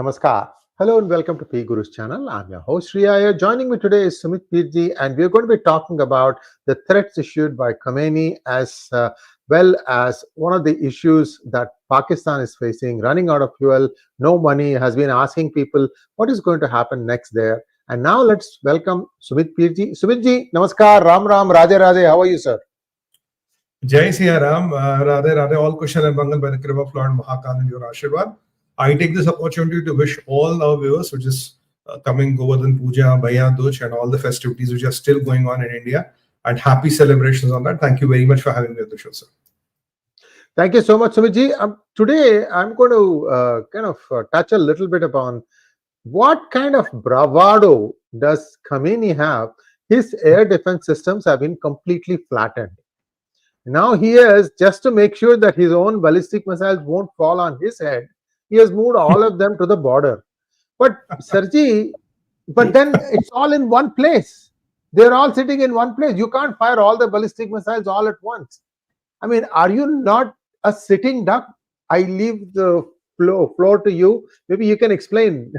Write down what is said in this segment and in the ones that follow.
Namaskar. Hello and welcome to PGurus channel. I'm your host Sree Iyer. Joining me today is Sumit and we're going to be talking about the threats issued by Khamenei as well as one of the issues that Pakistan is facing, running out of fuel, no money, has been asking people what is going to happen next there. And now let's welcome Sumit Sumitji, Namaskar, Ram Ram, Radhe Radhe. How are you, sir? Jai Siya Ram, Radhe Radhe, all Kushal and Mangal by the Kripa of Lord Mahakal and your Ashirwad. I take this opportunity to wish all our viewers, which is coming Govardhan Puja, 𝗣𝗚𝗬𝗏 and all the festivities which are still going on in India, and happy celebrations on that. Thank you very much for having me on the show, sir. Thank you so much, Sumitji. Today, I'm going to touch a little bit upon what kind of bravado does Khamenei have. His air defense systems have been completely flattened. Now he is, just to make sure that his own ballistic missiles won't fall on his head, he has moved all of them to the border. But Sirji, but then it's all in one place. They're all sitting in one place. You can't fire all the ballistic missiles all at once. I mean, are you not a sitting duck? I leave the floor to you. Maybe you can explain.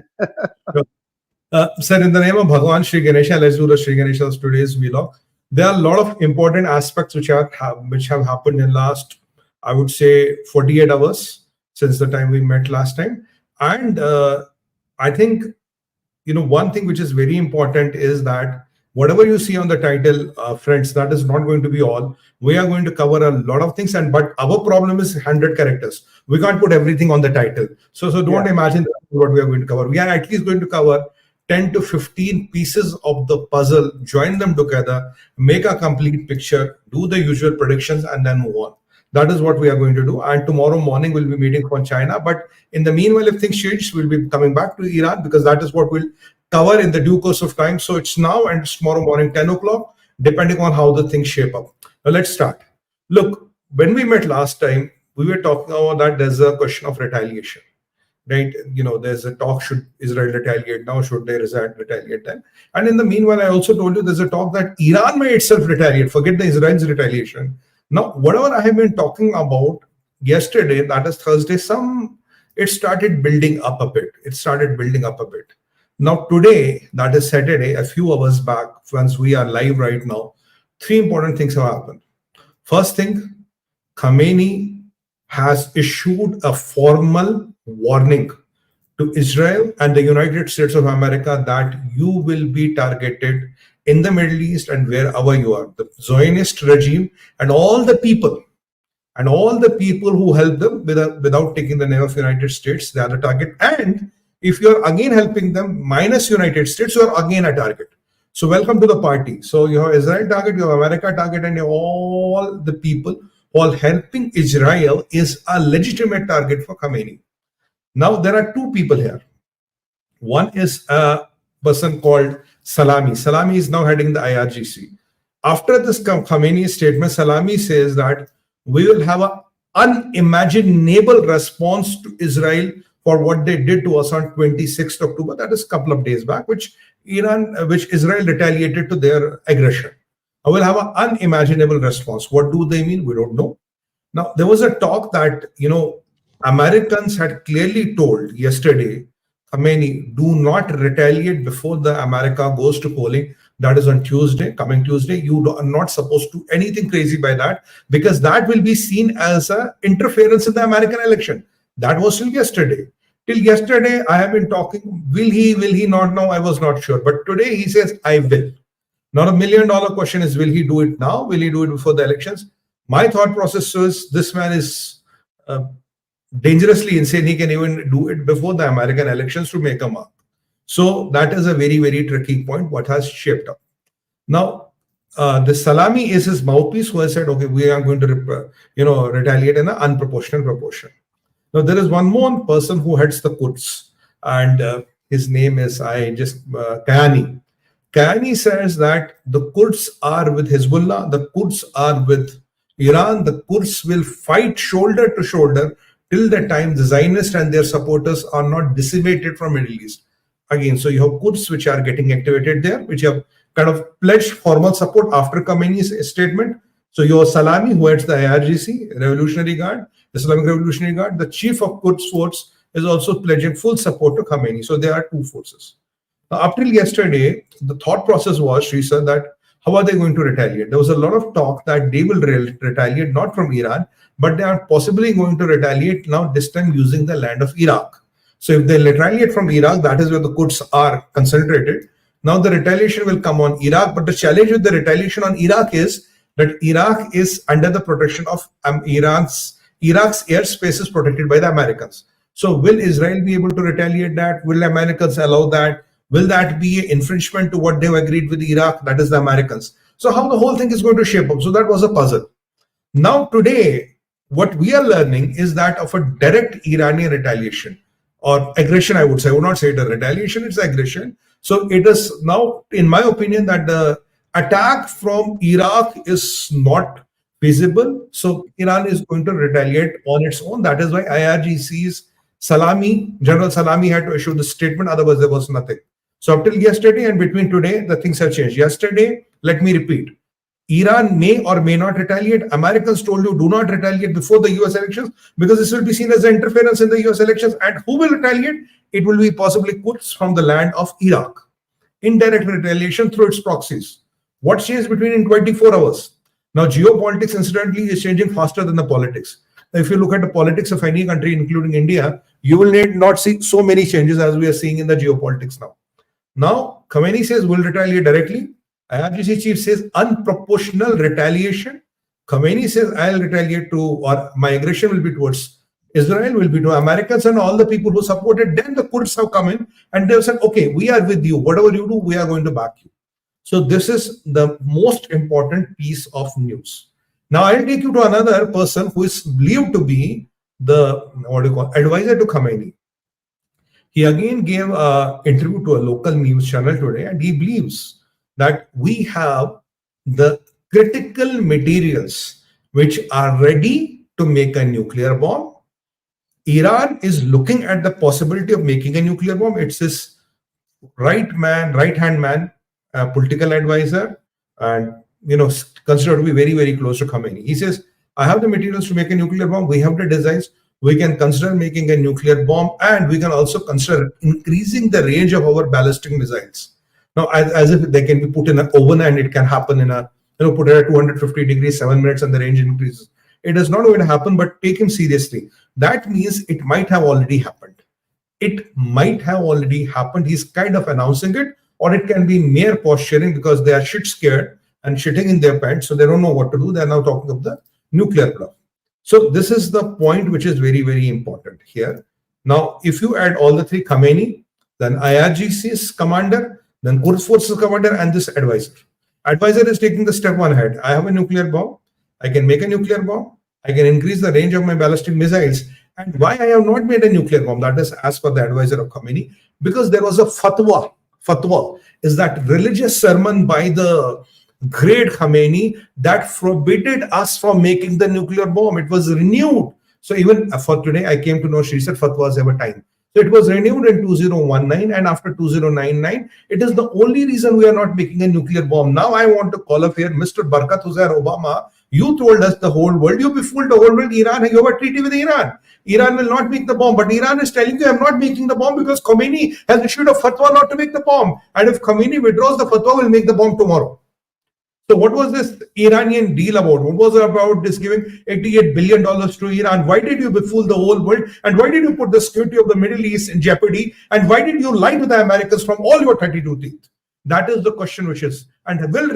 Sir, in the name of Bhagwan Sree Ganesha, let's do the Sree Ganesha's today's vlog. There are a lot of important aspects which have happened in last, I would say, 48 hours since the time we met last time. And I think, one thing which is very important is that whatever you see on the title, friends, that is not going to be all. We are going to cover a lot of things, but our problem is 100 characters. We can't put everything on the title. So don't imagine what we are going to cover. We are at least going to cover 10 to 15 pieces of the puzzle, join them together, make a complete picture, do the usual predictions, and then move on. That is what we are going to do. And tomorrow morning, we'll be meeting from China. But in the meanwhile, if things change, we'll be coming back to Iran, because that is what we'll cover in the due course of time. So it's now and tomorrow morning, 10 o'clock, depending on how the things shape up. Now, let's start. Look, when we met last time, we were talking about that there's a question of retaliation. Right, there's a talk, should Israel retaliate now, should they retaliate then? And in the meanwhile, I also told you there's a talk that Iran may itself retaliate, forget the Israel's retaliation. Now, whatever I have been talking about yesterday, that is Thursday, it started building up a bit. Now today, that is Saturday, a few hours back, once we are live right now, three important things have happened. First thing, Khamenei has issued a formal warning to Israel and the United States of America that you will be targeted in the Middle East and wherever you are. The Zionist regime and all the people who help them without taking the name of United States, they are the target. And if you are again helping them minus United States, you are again a target. So welcome to the party. So you have Israel target, you have America target, and all the people while helping Israel is a legitimate target for Khamenei. Now, there are two people here. One is a person called Salami. Salami is now heading the IRGC. After this Khamenei statement, Salami says that we will have an unimaginable response to Israel for what they did to us on 26th October. That is a couple of days back, which Israel retaliated to their aggression. I will have an unimaginable response. What do they mean? We don't know. Now, there was a talk that, Americans had clearly told yesterday, Khamenei, do not retaliate before the America goes to polling. That is on Tuesday, coming Tuesday. You are not supposed to do anything crazy by that, because that will be seen as an interference in the American election. That was till yesterday. Till yesterday, I have been talking, will he not know? I was not sure. But today he says, I will. Now, $1 million question is, will he do it now? Will he do it before the elections? My thought process is, this man is dangerously insane. He can even do it before the American elections to make a mark. So that is a very, very tricky point, what has shaped up. Now, the Salami is his mouthpiece who has said, okay, we are going to retaliate in an unproportional proportion. Now, there is one more person who heads the Quds, and his name is Qiani. Qiani says that the Quds are with Hezbollah, the Quds are with Iran, the Quds will fight shoulder to shoulder till the time the Zionists and their supporters are not decimated from Middle East. Again, so you have Quds which are getting activated there, which have kind of pledged formal support after Khamenei's statement. So you have Salami, who heads the IRGC, Revolutionary Guard, the Islamic Revolutionary Guard, the chief of Quds Force, is also pledging full support to Khamenei. So there are two forces. Now, up till yesterday, the thought process was, Sree sir, that how are they going to retaliate? There was a lot of talk that they will retaliate not from Iran, but they are possibly going to retaliate now, this time using the land of Iraq. So if they retaliate from Iraq, that is where the Quds are concentrated. Now the retaliation will come on Iraq, but the challenge with the retaliation on Iraq is that Iraq is under the protection of Iraq's airspace is protected by the Americans. So will Israel be able to retaliate that? Will Americans allow that? Will that be an infringement to what they've agreed with Iraq? That is the Americans. So how the whole thing is going to shape up? So that was a puzzle. Now today, what we are learning is that of a direct Iranian retaliation or aggression, I would say. I would not say it a retaliation, it's aggression. So it is now, in my opinion, that the attack from Iraq is not feasible. So Iran is going to retaliate on its own. That is why IRGC's General Salami had to issue the statement, otherwise there was nothing. So up till yesterday and between today, the things have changed. Yesterday, let me repeat, Iran may or may not retaliate. Americans told you do not retaliate before the US elections because this will be seen as interference in the US elections. And who will retaliate? It will be possibly Quds from the land of Iraq. Indirect retaliation through its proxies. What changed between in 24 hours? Now, geopolitics, incidentally, is changing faster than the politics. If you look at the politics of any country, including India, you will not see so many changes as we are seeing in the geopolitics now. Now, Khamenei says we'll retaliate directly. IRGC chief says unproportional retaliation. Khamenei says I'll retaliate to, or my aggression will be towards Israel, will be to Americans and all the people who supported. Then the Kurds have come in and they've said, okay, we are with you. Whatever you do, we are going to back you. So this is the most important piece of news. Now I'll take you to another person who is believed to be the advisor to Khamenei. He again gave an interview to a local news channel today, and he believes that we have the critical materials which are ready to make a nuclear bomb. Iran is looking at the possibility of making a nuclear bomb. It's his right-hand man, political advisor, and considered to be very, very close to Khamenei. He says, I have the materials to make a nuclear bomb. We have the designs. We can consider making a nuclear bomb, and we can also consider increasing the range of our ballistic missiles. Now, as if they can be put in an oven and it can happen in a, put it at 250 degrees, 7 minutes, and the range increases. It is not going to happen, but take him seriously. That means it might have already happened. It might have already happened. He's kind of announcing it, or it can be mere posturing because they are shit scared and shitting in their pants, so they don't know what to do. They are now talking of the nuclear bluff. So this is the point which is very, very important here. Now, if you add all the three, Khamenei, then IRGC's commander, then Quds Forces commander, and this advisor. Advisor is taking the step one ahead. I have a nuclear bomb. I can make a nuclear bomb. I can increase the range of my ballistic missiles. And why I have not made a nuclear bomb? That is as per the advisor of Khamenei, because there was a fatwa. Fatwa is that religious sermon by the great Khamenei that forbidded us from making the nuclear bomb. It was renewed. So even for today, I came to know Sree said fatwas have a time. So it was renewed in 2019, and after 2099, it is the only reason we are not making a nuclear bomb. Now I want to call up here, Mr. 𝗣𝗽𝗲𝗍 Obama. You told us the whole world, you befooled the whole world, Iran, you have a treaty with Iran. Iran will not make the bomb, but Iran is telling you I'm not making the bomb because Khamenei has issued a fatwa not to make the bomb. And if Khamenei withdraws the fatwa, we'll make the bomb tomorrow. So what was this Iranian deal about? What was it about this giving $88 billion to Iran? Why did you befool the whole world? And why did you put the security of the Middle East in jeopardy? And why did you lie to the Americans from all your 32 teeth? That is the question which is. And will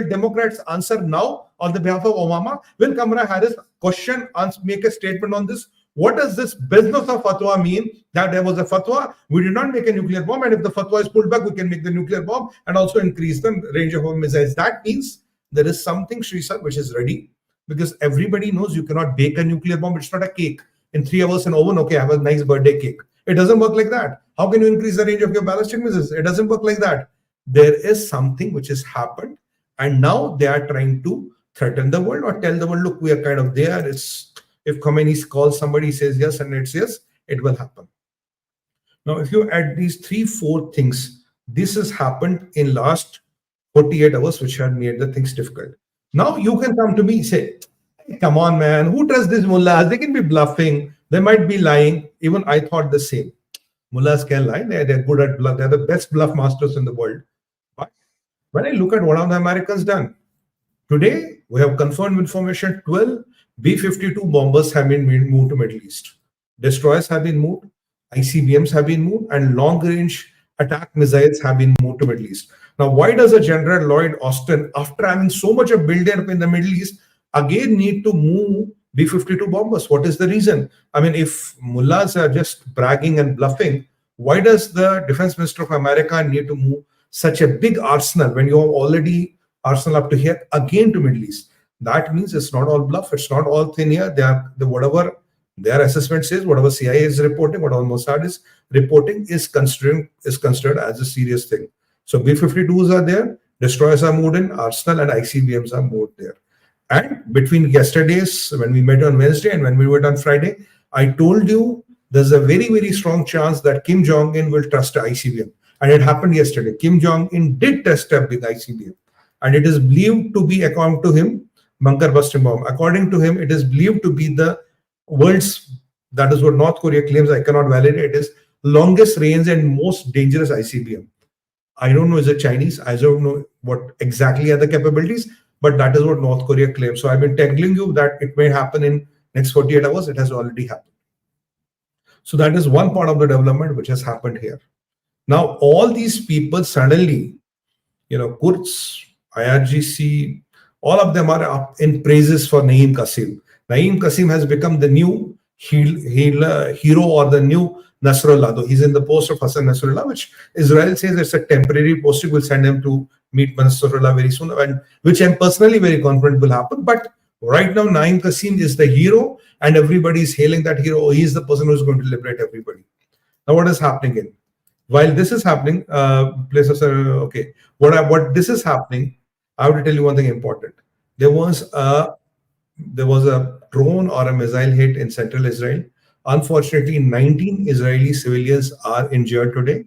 Democrats answer now on the behalf of Obama? Will Kamala Harris question and make a statement on this? What does this business of fatwa mean? That there was a fatwa, we did not make a nuclear bomb, and if the fatwa is pulled back, we can make the nuclear bomb and also increase the range of our missiles. That means there is something, Sree sir, which is ready, because everybody knows you cannot bake a nuclear bomb. It's not a cake. In 3 hours in oven, okay, have a nice birthday cake. It doesn't work like that. How can you increase the range of your ballistic missiles? It doesn't work like that. There is something which has happened, and now they are trying to threaten the world or tell the world, look, we are kind of there. If Khamenei calls somebody, says yes, and it's yes, it will happen. Now, if you add these 3-4 things, this has happened in last 48 hours, which had made the things difficult. Now you can come to me and say, Come on, man. Who trusts these mullahs? They can be bluffing. They might be lying. Even I thought the same. Mullahs can lie. They're good at bluff. They're the best bluff masters in the world. But when I look at what have the Americans done, today we have confirmed information 12 B-52 bombers have been moved to Middle East. Destroyers have been moved, ICBMs have been moved, and long-range attack missiles have been moved to Middle East. Now, why does a General Lloyd Austin, after having so much of build-up in the Middle East, again need to move B-52 bombers? What is the reason? I mean, if mullahs are just bragging and bluffing, why does the Defense Minister of America need to move such a big arsenal when you have already arsenal up to here again to Middle East? That means it's not all bluff. It's not all thin air. Whatever their assessment says, whatever CIA is reporting, whatever Mossad is reporting is considered as a serious thing. So B-52s are there, destroyers are moved in, arsenal and ICBMs are moved there. And between yesterday's, when we met on Wednesday and when we met on Friday, I told you there's a very, very strong chance that Kim Jong Un will trust the ICBM. And it happened yesterday. Kim Jong Un did test a big ICBM. And it is believed to be, according to him, bunker busting bomb. According to him, it is believed to be the world's, that is what North Korea claims, I cannot validate, it is longest range and most dangerous ICBM. I don't know, is it Chinese? I don't know what exactly are the capabilities, but that is what North Korea claims. So I've been telling you that it may happen in next 48 hours. It has already happened. So that is one part of the development which has happened here. Now, all these people suddenly, Quds, IRGC, all of them are up in praises for Naeem Qasim. Naeem Qasim has become the new hero or the new Nasrallah, though he's in the post of Hassan Nasrallah, which Israel says it's a temporary posting. We'll send him to meet Nasrallah very soon, and which I'm personally very confident will happen. But right now, Naeem Qasim is the hero, and everybody is hailing that hero. Oh, he's the person who's going to liberate everybody. Now, what is happening in? While this is happening, places are okay. What this is happening, I have to tell you one thing important. There was a drone or a missile hit in central Israel. Unfortunately, 19 Israeli civilians are injured today.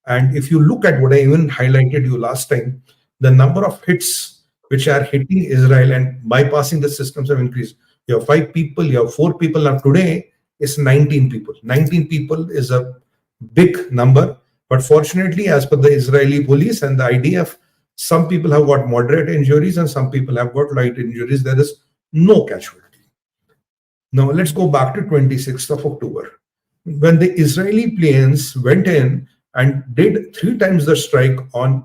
And if you look at what I even highlighted you last time, the number of hits which are hitting Israel and bypassing the systems have increased. You have 5 people, you have 4 people. Now today it's 19 people. 19 people is a big number. But fortunately, as per the Israeli police and the IDF, some people have got moderate injuries and some people have got light injuries. There is no casualty. Now, let's go back to 26th of October. When the Israeli planes went in and did 3 times the strike on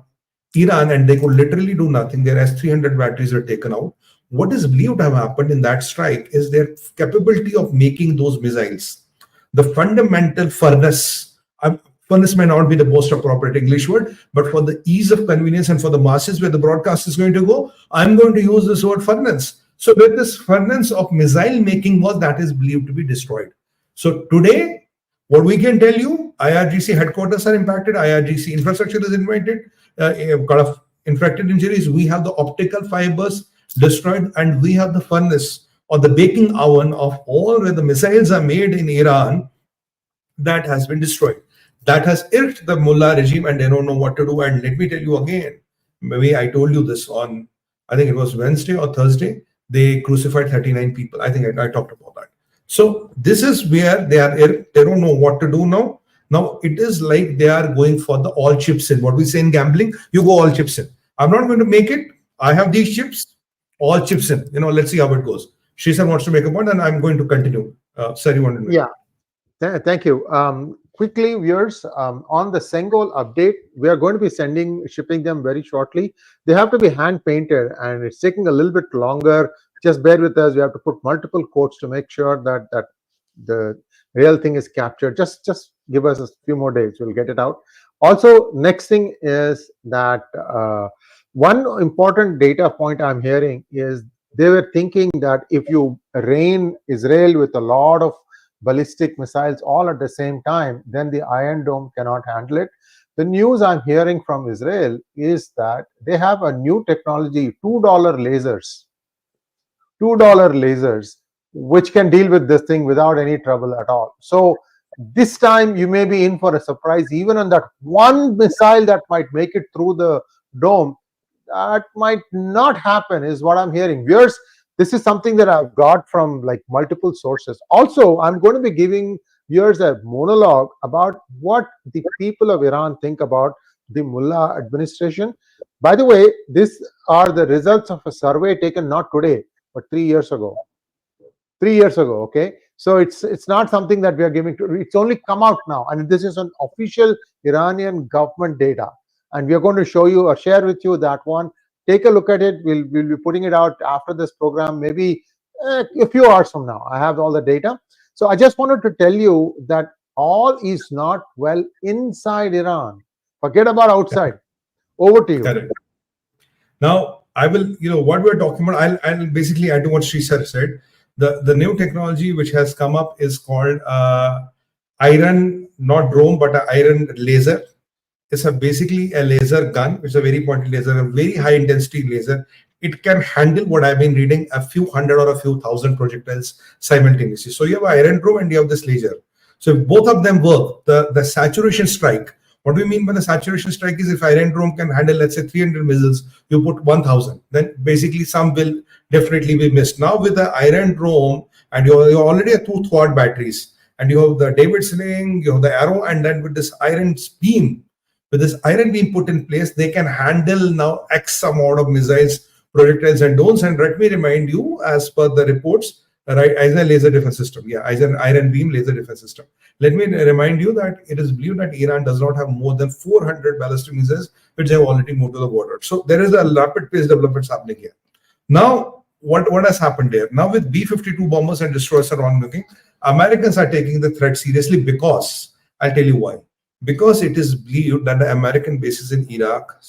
Iran and they could literally do nothing, whereas 300 batteries were taken out. What is believed to have happened in that strike is their capability of making those missiles. The fundamental furnace, furnace may not be the most appropriate English word, but for the ease of convenience and for the masses where the broadcast is going to go, I'm going to use this word furnace. So where this furnace of missile making was, that is believed to be destroyed. So today, what we can tell you, IRGC headquarters are impacted, IRGC infrastructure is infected injuries. We have the optical fibers destroyed, and we have the furnace or the baking oven of all where the missiles are made in Iran that has been destroyed. That has irked the mullah regime and they don't know what to do. And let me tell you again, maybe I told you this on, I think it was Wednesday or Thursday, they crucified 39 people. I think I talked about that. So this is where they are irked. They don't know what to do now. Now it is like they are going for the all chips in. What we say in gambling, you go all chips in. I'm not going to make it. I have these chips, all chips in. Let's see how it goes. Sree wants to make a point and I'm going to continue. Sir, you want to make Thank you. Quickly, viewers, on the Sengol update, we are going to be shipping them very shortly. They have to be hand painted and it's taking a little bit longer. Just bear with us. We have to put multiple coats to make sure that the real thing is captured. Just give us a few more days. We'll get it out. Also, next thing is that one important data point I'm hearing is they were thinking that if you rain Israel with a lot of ballistic missiles all at the same time, then the Iron Dome cannot handle it. The news I'm hearing from Israel is that they have a new technology, $2 lasers, which can deal with this thing without any trouble at all. So this time you may be in for a surprise, even on that one missile that might make it through the dome. That might not happen, is what I'm hearing. Viewers, This is something that I've got from like multiple sources. Also, I'm going to be giving viewers a monologue about what the people of Iran think about the mullah administration. By the way, these are the results of a survey taken not today, but 3 years ago. 3 years ago, okay? So it's not something that we are giving to, it's only come out now, and this is an official Iranian government data. And we are going to show you or share with you that one. Take a look at it. We'll be putting it out after this program, maybe a few hours from now. I have all the data. So I just wanted to tell you that all is not well inside Iran. Forget about outside. Over to you. Correct. Now, I will, what we're talking about, I'll basically add to what Sree sir said. The new technology which has come up is called iron, not drone, but an iron laser. It's basically a laser gun. It's a very pointed laser, a very high intensity laser. It can handle what I've been reading, a few hundred or a few thousand projectiles simultaneously. So you have an iron drone and you have this laser. So if both of them work, the saturation strike, what we mean by the saturation strike is if iron drone can handle, let's say 300 missiles, you put 1000, then basically some will definitely be missed. Now with the iron drone, and you already have 2 quad batteries, and you have the David sling, you have the arrow, and then with this iron beam, put in place, they can handle now X amount of missiles, projectiles, and drones. And let me remind you, as per the reports, right, as a laser defense system, as an iron beam laser defense system. Let me remind you that it is believed that Iran does not have more than 400 ballistic missiles, which have already moved to the border. So there is a rapid pace developments happening here. Now, what has happened there? Now with B-52 bombers and destroyers are ongoing, Americans are taking the threat seriously because, I'll tell you why. Because it is believed that the American bases in Iraq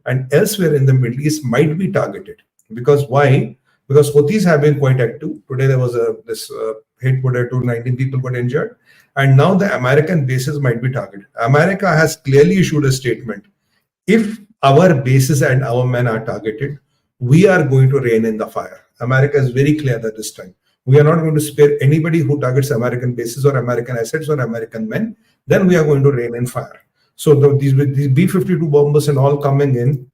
and elsewhere in the Middle East might be targeted. Because why? Because Houthis have been quite active. Today there was this hit where 19 people got injured. And now the American bases might be targeted. America has clearly issued a statement. If our bases and our men are targeted, we are going to rain in the fire. America is very clear that this time. We are not going to spare anybody who targets American bases or American assets or American men. Then we are going to rain in fire. So these B-52 bombers and all coming in,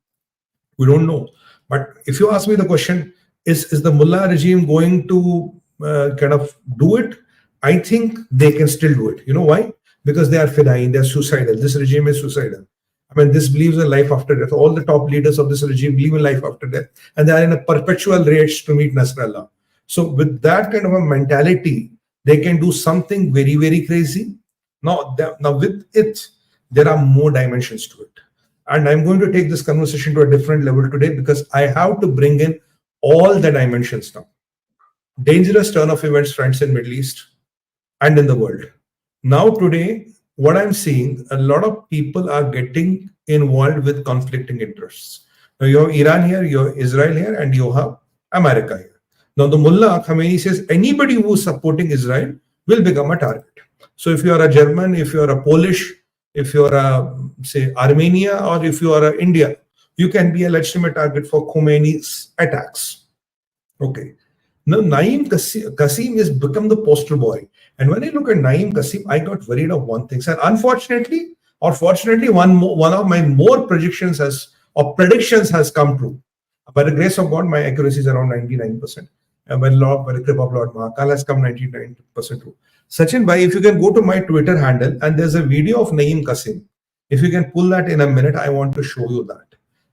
we don't know. But if you ask me the question, is the mullah regime going to kind of do it? I think they can still do it. You know why? Because they are fidayeen, they are suicidal. This regime is suicidal. I mean, this believes in life after death. All the top leaders of this regime believe in life after death. And they are in a perpetual race to meet Nasrallah. So with that kind of a mentality, they can do something very, very crazy. Now with it, there are more dimensions to it. And I'm going to take this conversation to a different level today because I have to bring in all the dimensions now. Dangerous turn of events, friends, in Middle East and in the world. Now today, what I'm seeing, a lot of people are getting involved with conflicting interests. Now you have Iran here, you have Israel here, and you have America here. Now the Mullah Khamenei says anybody who is supporting Israel will become a target. So if you are a German, if you are a Polish, if you are a, say, Armenia, or if you are a India, you can be a legitimate target for Khomeiни's attacks. Okay. Now Naeem Qasim has become the poster boy. And when I look at Naeem Qasim, I got worried of one thing. And unfortunately, or fortunately, one of my more predictions has come true. By the grace of God, my accuracy is around 99%. And by the grip of Lord Mahakal has come 99% true. Sachin bhai, if you can go to my Twitter handle, and there's a video of Naeem Qasim. If you can pull that in a minute, I want to show you that.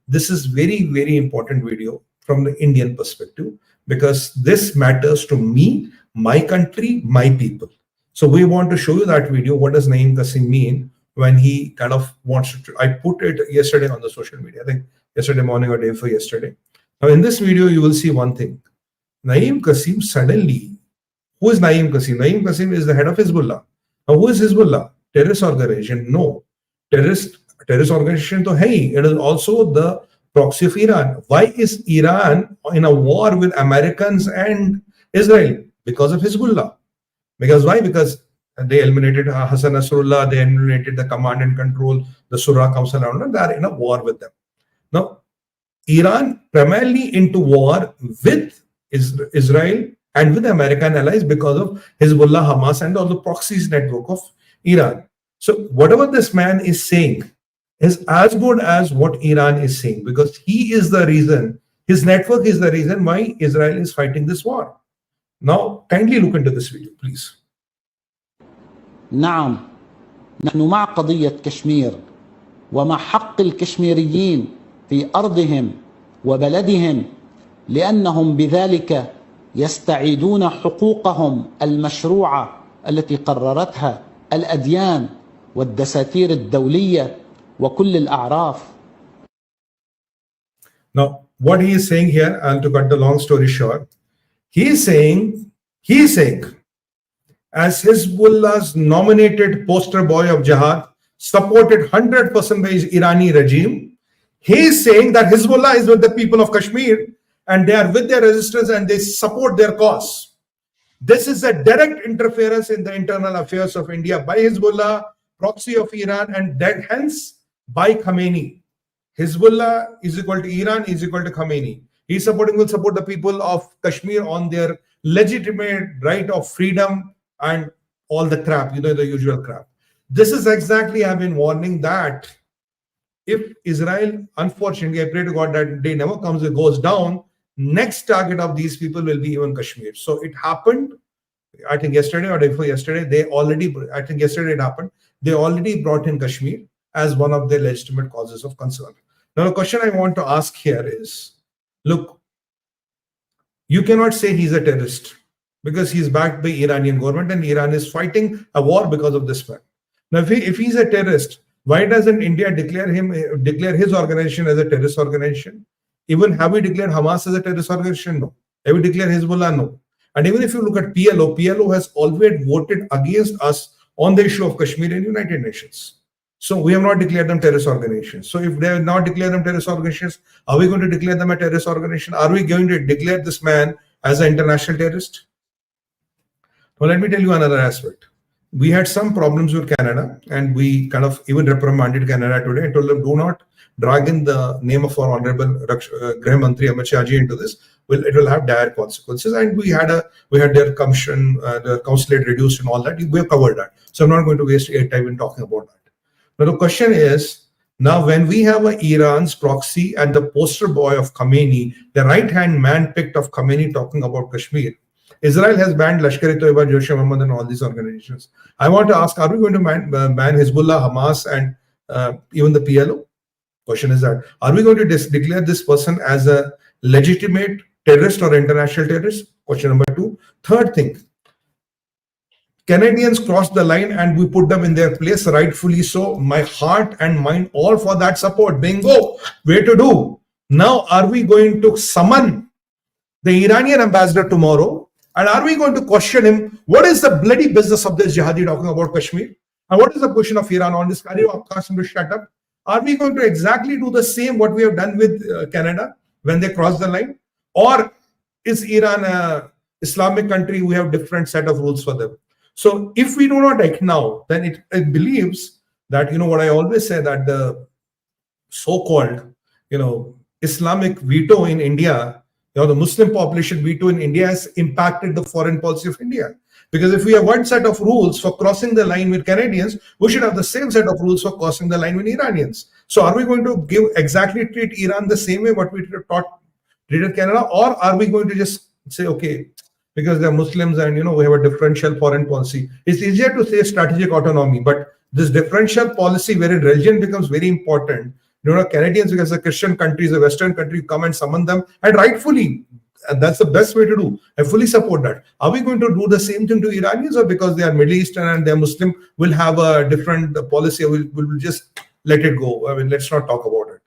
This is very, very important video from the Indian perspective, because this matters to me, my country, my people. So we want to show you that video. What does Naeem Qasim mean when he kind of wants to, I put it yesterday on the social media, I think yesterday morning or day before yesterday. Now in this video, you will see one thing. Naeem Qasim suddenly, who is Naeem Qasim? Naeem Qasim is the head of Hezbollah. Now who is Hezbollah? Terrorist organization? No. Terrorist organization to hey, it is also the proxy of Iran. Why is Iran in a war with Americans and Israel? Because of Hezbollah. Because why? Because they eliminated Hassan Nasrallah, they eliminated the command and control, the Surah Council, and they are in a war with them. Now, Iran primarily into war with Israel and with American allies because of Hezbollah, Hamas, and all the proxies network of Iran. So whatever this man is saying is as good as what Iran is saying, because he is the reason His network is the reason why Israel is fighting this war. Now, kindly look into this video, please. نعم، نحن مع قضية كشمير ومع حق الكشميريين في أرضهم وبلدهم، لأنهم بذلك يستعيدون حقوقهم المشروعة التي قررتها الأديان والدساتير الدولية وكل الأعراف. Now, what he is saying here, and to cut the long story short, he is saying, as Hezbollah's nominated poster boy of jihad, supported 100% by his Irani regime, he is saying that Hezbollah is with the people of Kashmir and they are with their resistance and they support their cause. This is a direct interference in the internal affairs of India by Hezbollah, proxy of Iran, and that hence by Khamenei. Hezbollah is equal to Iran is equal to Khamenei. He will support the people of Kashmir on their legitimate right of freedom and all the crap, the usual crap. This is exactly, I've been warning that if Israel, unfortunately, I pray to God that day never comes, it goes down, next target of these people will be even Kashmir. So it happened, I think yesterday or day before yesterday, I think yesterday it happened, they already brought in Kashmir as one of their legitimate causes of concern. Now, the question I want to ask here is, look, you cannot say he's a terrorist because he's backed by Iranian government and Iran is fighting a war because of this man. Now, if he's a terrorist, why doesn't India declare his organization as a terrorist organization? Even have we declared Hamas as a terrorist organization? No. Have we declared Hezbollah? No. And even if you look at PLO has always voted against us on the issue of Kashmir in United Nations. So we have not declared them terrorist organizations. So if they have not declared them terrorist organizations, are we going to declare them a terrorist organization? Are we going to declare this man as an international terrorist? Well, let me tell you another aspect. We had some problems with Canada and we kind of even reprimanded Canada today and told them, do not drag in the name of our Honorable Grah Mantri Amit Shah ji into this. It will have dire consequences. And we had their commission, their consulate reduced and all that. We have covered that. So I'm not going to waste your time in talking about that. Now the question is, now when we have Iran's proxy and the poster boy of Khamenei, the right-hand man picked of Khamenei talking about Kashmir, Israel has banned 𝗤𝙑𝙬 Jaish-e-Mohammed and all these organizations. I want to ask, are we going to ban Hezbollah, Hamas, and even the PLO? Question is that, are we going to declare this person as a legitimate terrorist or international terrorist? Question number 2. Third thing, Canadians crossed the line and we put them in their place, rightfully so. My heart and mind all for that support. Bingo, way to do. Now, are we going to summon the Iranian ambassador tomorrow? And are we going to question him? What is the bloody business of this jihadi talking about Kashmir? And what is the position of Iran on this? Are you asking to shut up? Are we going to exactly do the same what we have done with Canada when they cross the line? Or is Iran an Islamic country? We have different set of rules for them. So if we do not act now, then it believes that, what I always say, that the so-called, Islamic veto in India, the Muslim population veto in India has impacted the foreign policy of India. Because if we have one set of rules for crossing the line with Canadians, we should have the same set of rules for crossing the line with Iranians. So are we going to treat Iran the same way what we treated Canada? Or are we going to just say, okay, because they're Muslims and, we have a differential foreign policy. It's easier to say strategic autonomy, but this differential policy wherein religion becomes very important. Canadians, because the Christian countries, the Western country, come and summon them, and rightfully, and that's the best way to do. I fully support that. Are we going to do the same thing to Iranians, or because they are Middle Eastern and they're Muslim, we'll have a different policy, or we'll just let it go? I mean, let's not talk about it.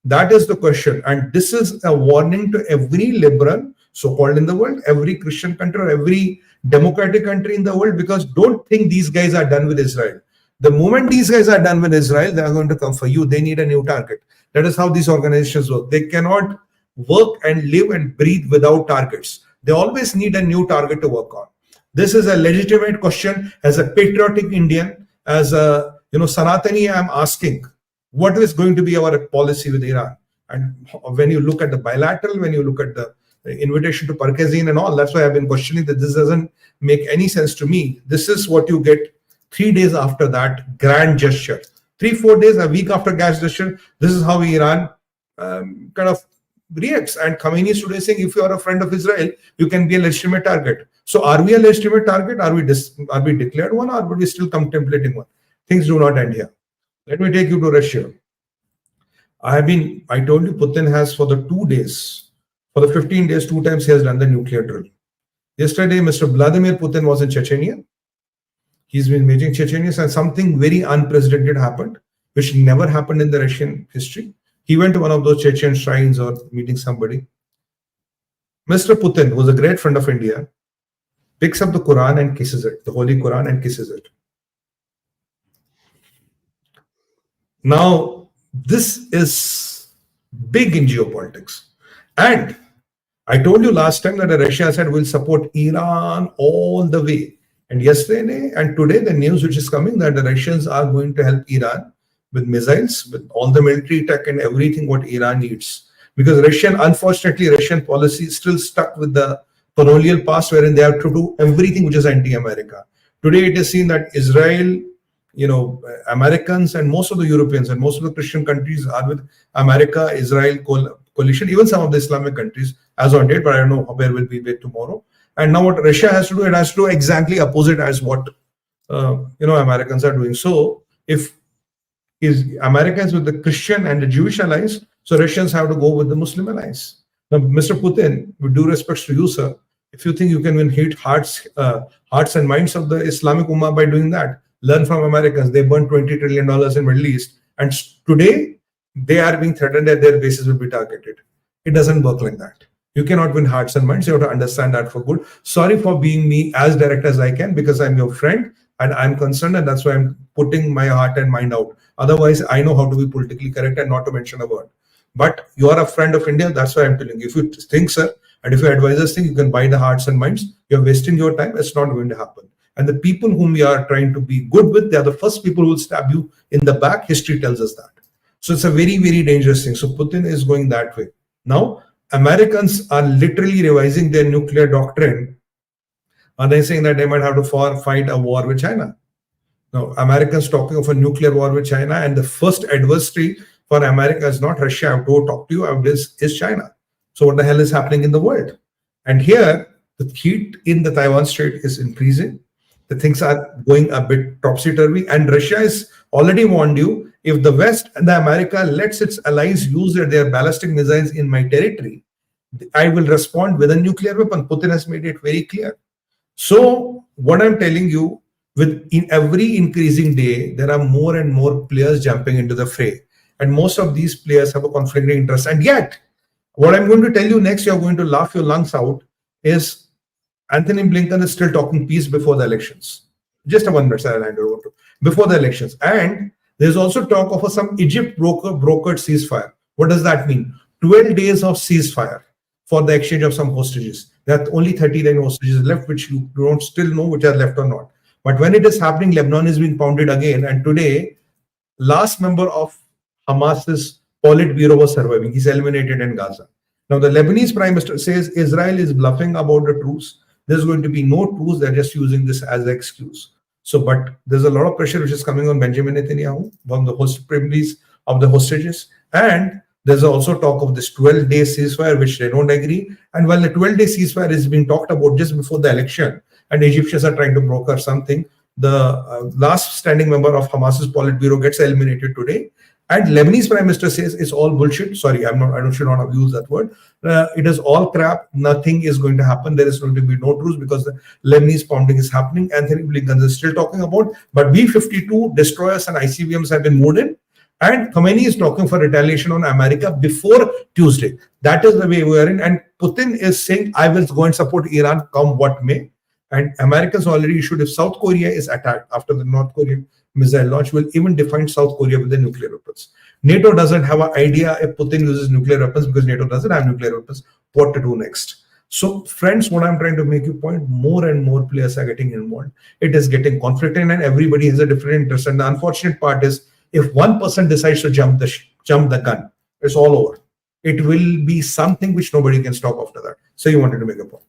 That is the question. And this is a warning to every liberal, so-called in the world, every Christian country or every democratic country in the world, because don't think these guys are done with Israel. The moment these guys are done with Israel, they are going to come for you. They need a new target. That is how these organizations work. They cannot work and live and breathe without targets. They always need a new target to work on. This is a legitimate question. As a patriotic Indian, as a Sanatani, I am asking, what is going to be our policy with Iran? And when you look at the bilateral, when you look at the invitation to Parkezin and all, that's why I've been questioning that this doesn't make any sense to me. This is what you get 3 days after that grand gesture. 3-4 days, a week after gas gesture, this is how Iran kind of reacts. And Khamenei is today saying, if you are a friend of Israel, you can be a legitimate target. So are we a legitimate target? Are we declared one, or are we still contemplating one? Things do not end here. Let me take you to Russia. I told you Putin has for the 15 days, 2 times he has done the nuclear drill. Yesterday, Mr. Vladimir Putin was in Chechnya. He's been meeting Chechenians, and something very unprecedented happened, which never happened in the Russian history. He went to one of those Chechen shrines or meeting somebody. Mr. Putin, who was a great friend of India, picks up the Quran and kisses it, the Holy Quran, and kisses it. Now, this is big in geopolitics. And I told you last time that Russia said we'll support Iran all the way. And yesterday and today, the news which is coming that the Russians are going to help Iran with missiles, with all the military tech and everything what Iran needs. Because unfortunately, Russian policy is still stuck with the colonial past, wherein they have to do everything which is anti-America. Today, it is seen that Israel, Americans and most of the Europeans and most of the Christian countries are with America, Israel coalition, even some of the Islamic countries as on date, but I don't know where will be tomorrow. And now what Russia has to do, it has to do exactly opposite as what Americans are doing. So if Americans with the Christian and the Jewish allies, so Russians have to go with the Muslim allies. Now, Mr. Putin, with due respects to you, sir, if you think you can win hearts and minds of the Islamic Ummah by doing that, learn from Americans. They burned $20 trillion in Middle East, and today they are being threatened that their bases will be targeted. It doesn't work like that. You cannot win hearts and minds. You have to understand that for good. Sorry for being me as direct as I can, because I'm your friend and I'm concerned, and that's why I'm putting my heart and mind out. Otherwise, I know how to be politically correct and not to mention a word. But you are a friend of India. That's why I'm telling you. If you think, sir, and if your advisors think you can buy the hearts and minds, you're wasting your time. It's not going to happen. And the people whom we are trying to be good with, they are the first people who will stab you in the back. History tells us that. So it's a very, very dangerous thing. So Putin is going that way. Now, Americans are literally revising their nuclear doctrine. Are they saying that they might have to fight a war with China? Now, Americans talking of a nuclear war with China, and the first adversary for America is not Russia. I have to talk to you. Is China. So what the hell is happening in the world? And here, the heat in the Taiwan Strait is increasing. The things are going a bit topsy-turvy, and Russia has already warned you, if the West and the America lets its allies use their ballistic missiles in my territory, I will respond with a nuclear weapon. Putin has made it very clear. So what I'm telling you, in every increasing day, there are more and more players jumping into the fray. And most of these players have a conflicting interest. And yet, what I'm going to tell you next, you're going to laugh your lungs out, is Anthony Blinken is still talking peace before the elections. Just a 1 minute, I'll hand over to. Before the elections. And there's also talk of some Egypt brokered ceasefire. What does that mean? 12 days of ceasefire for the exchange of some hostages. There are only 39 hostages left, which you don't still know which are left or not. But when it is happening, Lebanon is being pounded again. And today, last member of Hamas's Politburo was surviving. He's eliminated in Gaza. Now, the Lebanese Prime Minister says Israel is bluffing about the truce. There's going to be no truce. They're just using this as an excuse. So, but there's a lot of pressure which is coming on Benjamin Netanyahu from the families of the hostages. And there's also talk of this 12-day ceasefire, which they don't agree. And while the 12-day ceasefire is being talked about just before the election, and Egyptians are trying to broker something, the last standing member of Hamas's Politburo gets eliminated today. And Lebanese Prime Minister says it's all bullshit. Sorry, I should not have used that word. It is all crap. Nothing is going to happen. There is going to be no truce because the Lebanese pounding is happening. Anthony Blinken is still talking about, but B-52 destroyers and ICBMs have been moved in. And Khamenei is talking for retaliation on America before Tuesday. That is the way we are in. And Putin is saying, I will go and support Iran come what may. And Americans already issued, if South Korea is attacked after the North Korean missile launch, will even define South Korea with the nuclear weapons. NATO doesn't have an idea if Putin uses nuclear weapons, because NATO doesn't have nuclear weapons, what to do next. So friends, what I'm trying to make you point, more and more players are getting involved. It is getting conflicted and everybody has a different interest. And the unfortunate part is, if one person decides to jump the gun, it's all over. It will be something which nobody can stop after that. So you wanted to make a point.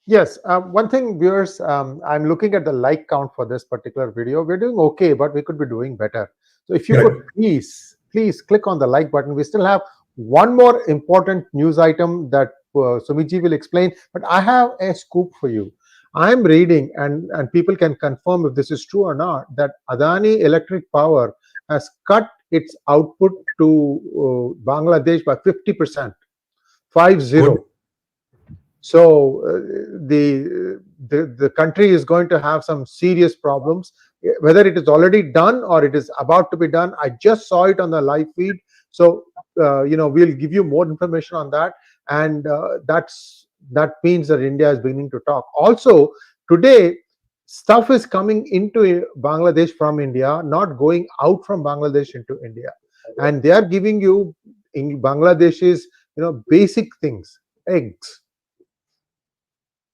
Yes. One thing, viewers, I'm looking at the like count for this particular video. We're doing okay, but we could be doing better. So if you could please click on the like button. We still have one more important news item that Sumitji will explain, but I have a scoop for you. I'm reading, and people can confirm if this is true or not, that Adani Electric Power has cut its output to Bangladesh by 50%, 50. So the country is going to have some serious problems, whether it is already done or it is about to be done. I just saw it on the live feed, so we'll give you more information on that, and that means that India is beginning to talk. Also, today stuff is coming into Bangladesh from India, not going out from Bangladesh into India, and they are giving you in Bangladesh's basic things, eggs.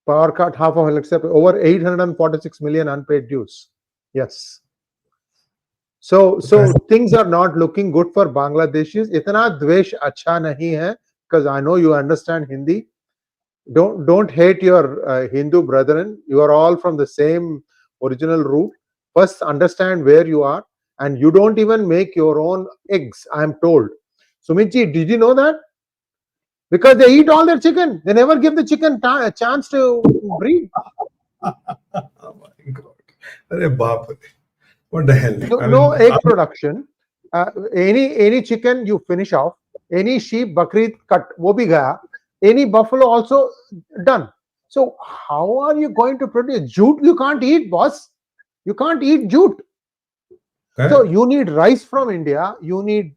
Power cut, half of electricity, over 846 million unpaid dues. Yes. So things are not looking good for Bangladeshis. Itna dvesh acha nahi hai, because I know you understand Hindi. Don't hate your Hindu brethren. You are all from the same original root. First, understand where you are, and you don't even make your own eggs, I am told. Sumitji, did you know that? Because they eat all their chicken. They never give the chicken a chance to breed. Oh my God. What the hell? No egg production. Any chicken you finish off. Any sheep, bakri cut, wo bhi gaya. Any buffalo also done. So how are you going to produce jute? You can't eat, boss. You can't eat jute. Okay. So you need rice from India, you need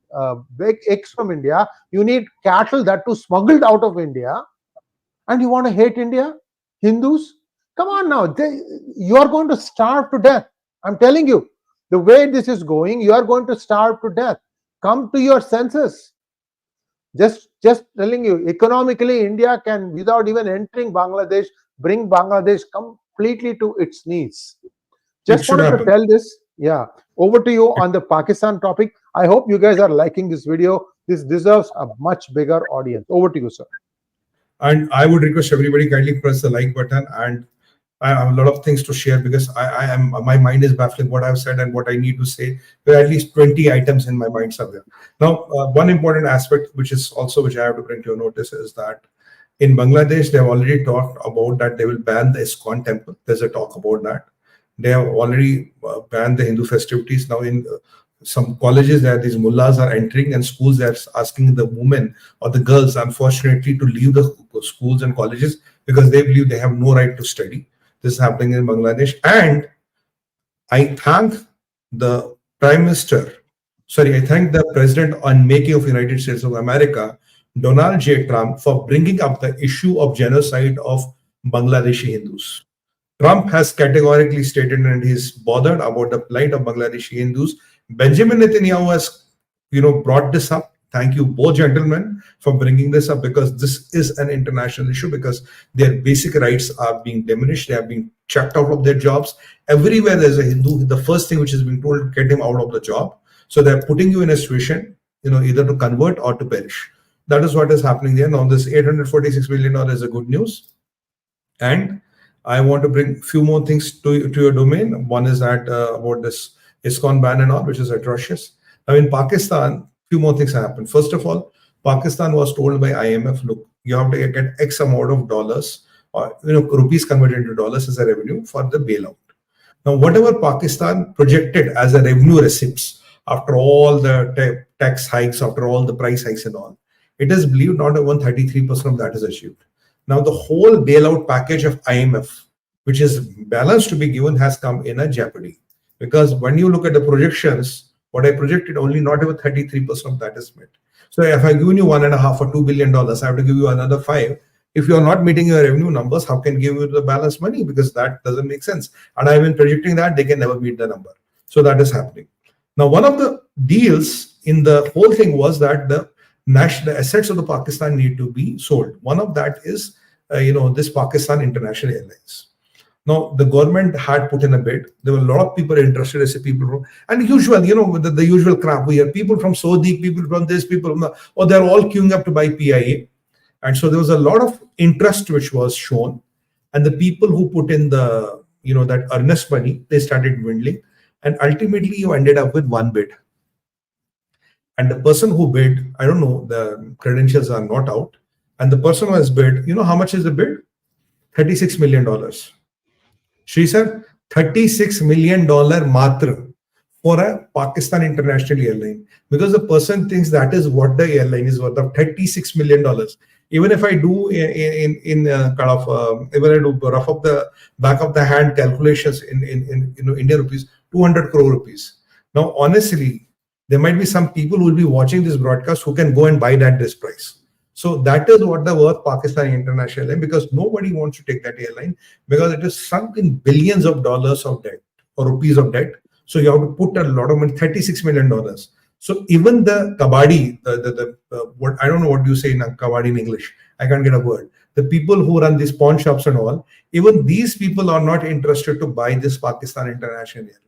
big eggs from India, you need cattle that too smuggled out of India, and you want to hate India? Hindus? Come on now, you are going to starve to death. I'm telling you, the way this is going, you are going to starve to death. Come to your senses. Just telling you, economically, India can, without even entering Bangladesh, bring Bangladesh completely to its knees. Just wanted to tell this. Yeah, over to you on the Pakistan topic. I hope you guys are liking this video. This deserves a much bigger audience. Over to you, sir. And I would request everybody kindly press the like button, and I have a lot of things to share because my mind is baffling what I've said and what I need to say. There are at least 20 items in my mind somewhere. Now, one important aspect which I have to bring to your notice is that in Bangladesh, they have already talked about that they will ban the ISKCON temple. There's a talk about that. They have already banned the Hindu festivities. Now in some colleges there, these mullahs are entering, and schools they're asking the women or the girls, unfortunately, to leave the schools and colleges because they believe they have no right to study. This is happening in Bangladesh. And I thank the I thank the President on making of United States of America, Donald J. Trump, for bringing up the issue of genocide of Bangladeshi Hindus. Trump has categorically stated and he's bothered about the plight of Bangladeshi Hindus. Benjamin Netanyahu has, brought this up. Thank you, both gentlemen, for bringing this up, because this is an international issue, because their basic rights are being diminished. They are being chucked out of their jobs. Everywhere there's a Hindu, the first thing which is being told, get him out of the job. So they're putting you in a situation, either to convert or to perish. That is what is happening there. Now, this $846 million is a good news. And I want to bring a few more things to your domain. One is that about this ISKCON ban and all, which is atrocious. Now, in Pakistan, few more things happened. First of all, Pakistan was told by IMF, look, you have to get X amount of dollars, or rupees converted into dollars as a revenue for the bailout. Now, whatever Pakistan projected as a revenue receipts after all the tax hikes, after all the price hikes and all, it is believed not even 33% of that is achieved. Now, the whole bailout package of IMF, which is balanced to be given, has come in a jeopardy. Because when you look at the projections, what I projected, only not even 33% of that is met. So if I give you $1.5 or $2 billion, I have to give you another 5. If you are not meeting your revenue numbers, how can I give you the balance money? Because that doesn't make sense. And I've been projecting that they can never meet the number. So that is happening. Now, one of the deals in the whole thing was that the assets of the Pakistan need to be sold. One of that is, this Pakistan International Airlines. Now, the government had put in a bid. There were a lot of people interested, as people from, and usual, the usual crap. We have people from Saudi, people from this, people from that, or they're all queuing up to buy PIA. And so there was a lot of interest which was shown. And the people who put in the, that earnest money, they started dwindling. And ultimately, you ended up with one bid. And the person who bid, I don't know, the credentials are not out. And the person who has bid, you know how much is the bid? $36 million. Sree sir, $36 million matra for a Pakistan international airline, because the person thinks that is what the airline is worth of, $36 million. Even if I do even I do rough up the back of the hand calculations in Indian rupees, 200 crore rupees. Now, honestly, there might be some people who will be watching this broadcast who can go and buy that this price. So that is what the worth Pakistan International Airline, because nobody wants to take that airline because it is sunk in billions of dollars of debt or rupees of debt. So you have to put a lot of money, $36 million. So even the kabadi, what I don't know what you say in kabadi in English, I can't get a word. The people who run these pawn shops and all, even these people are not interested to buy this Pakistan International Airline.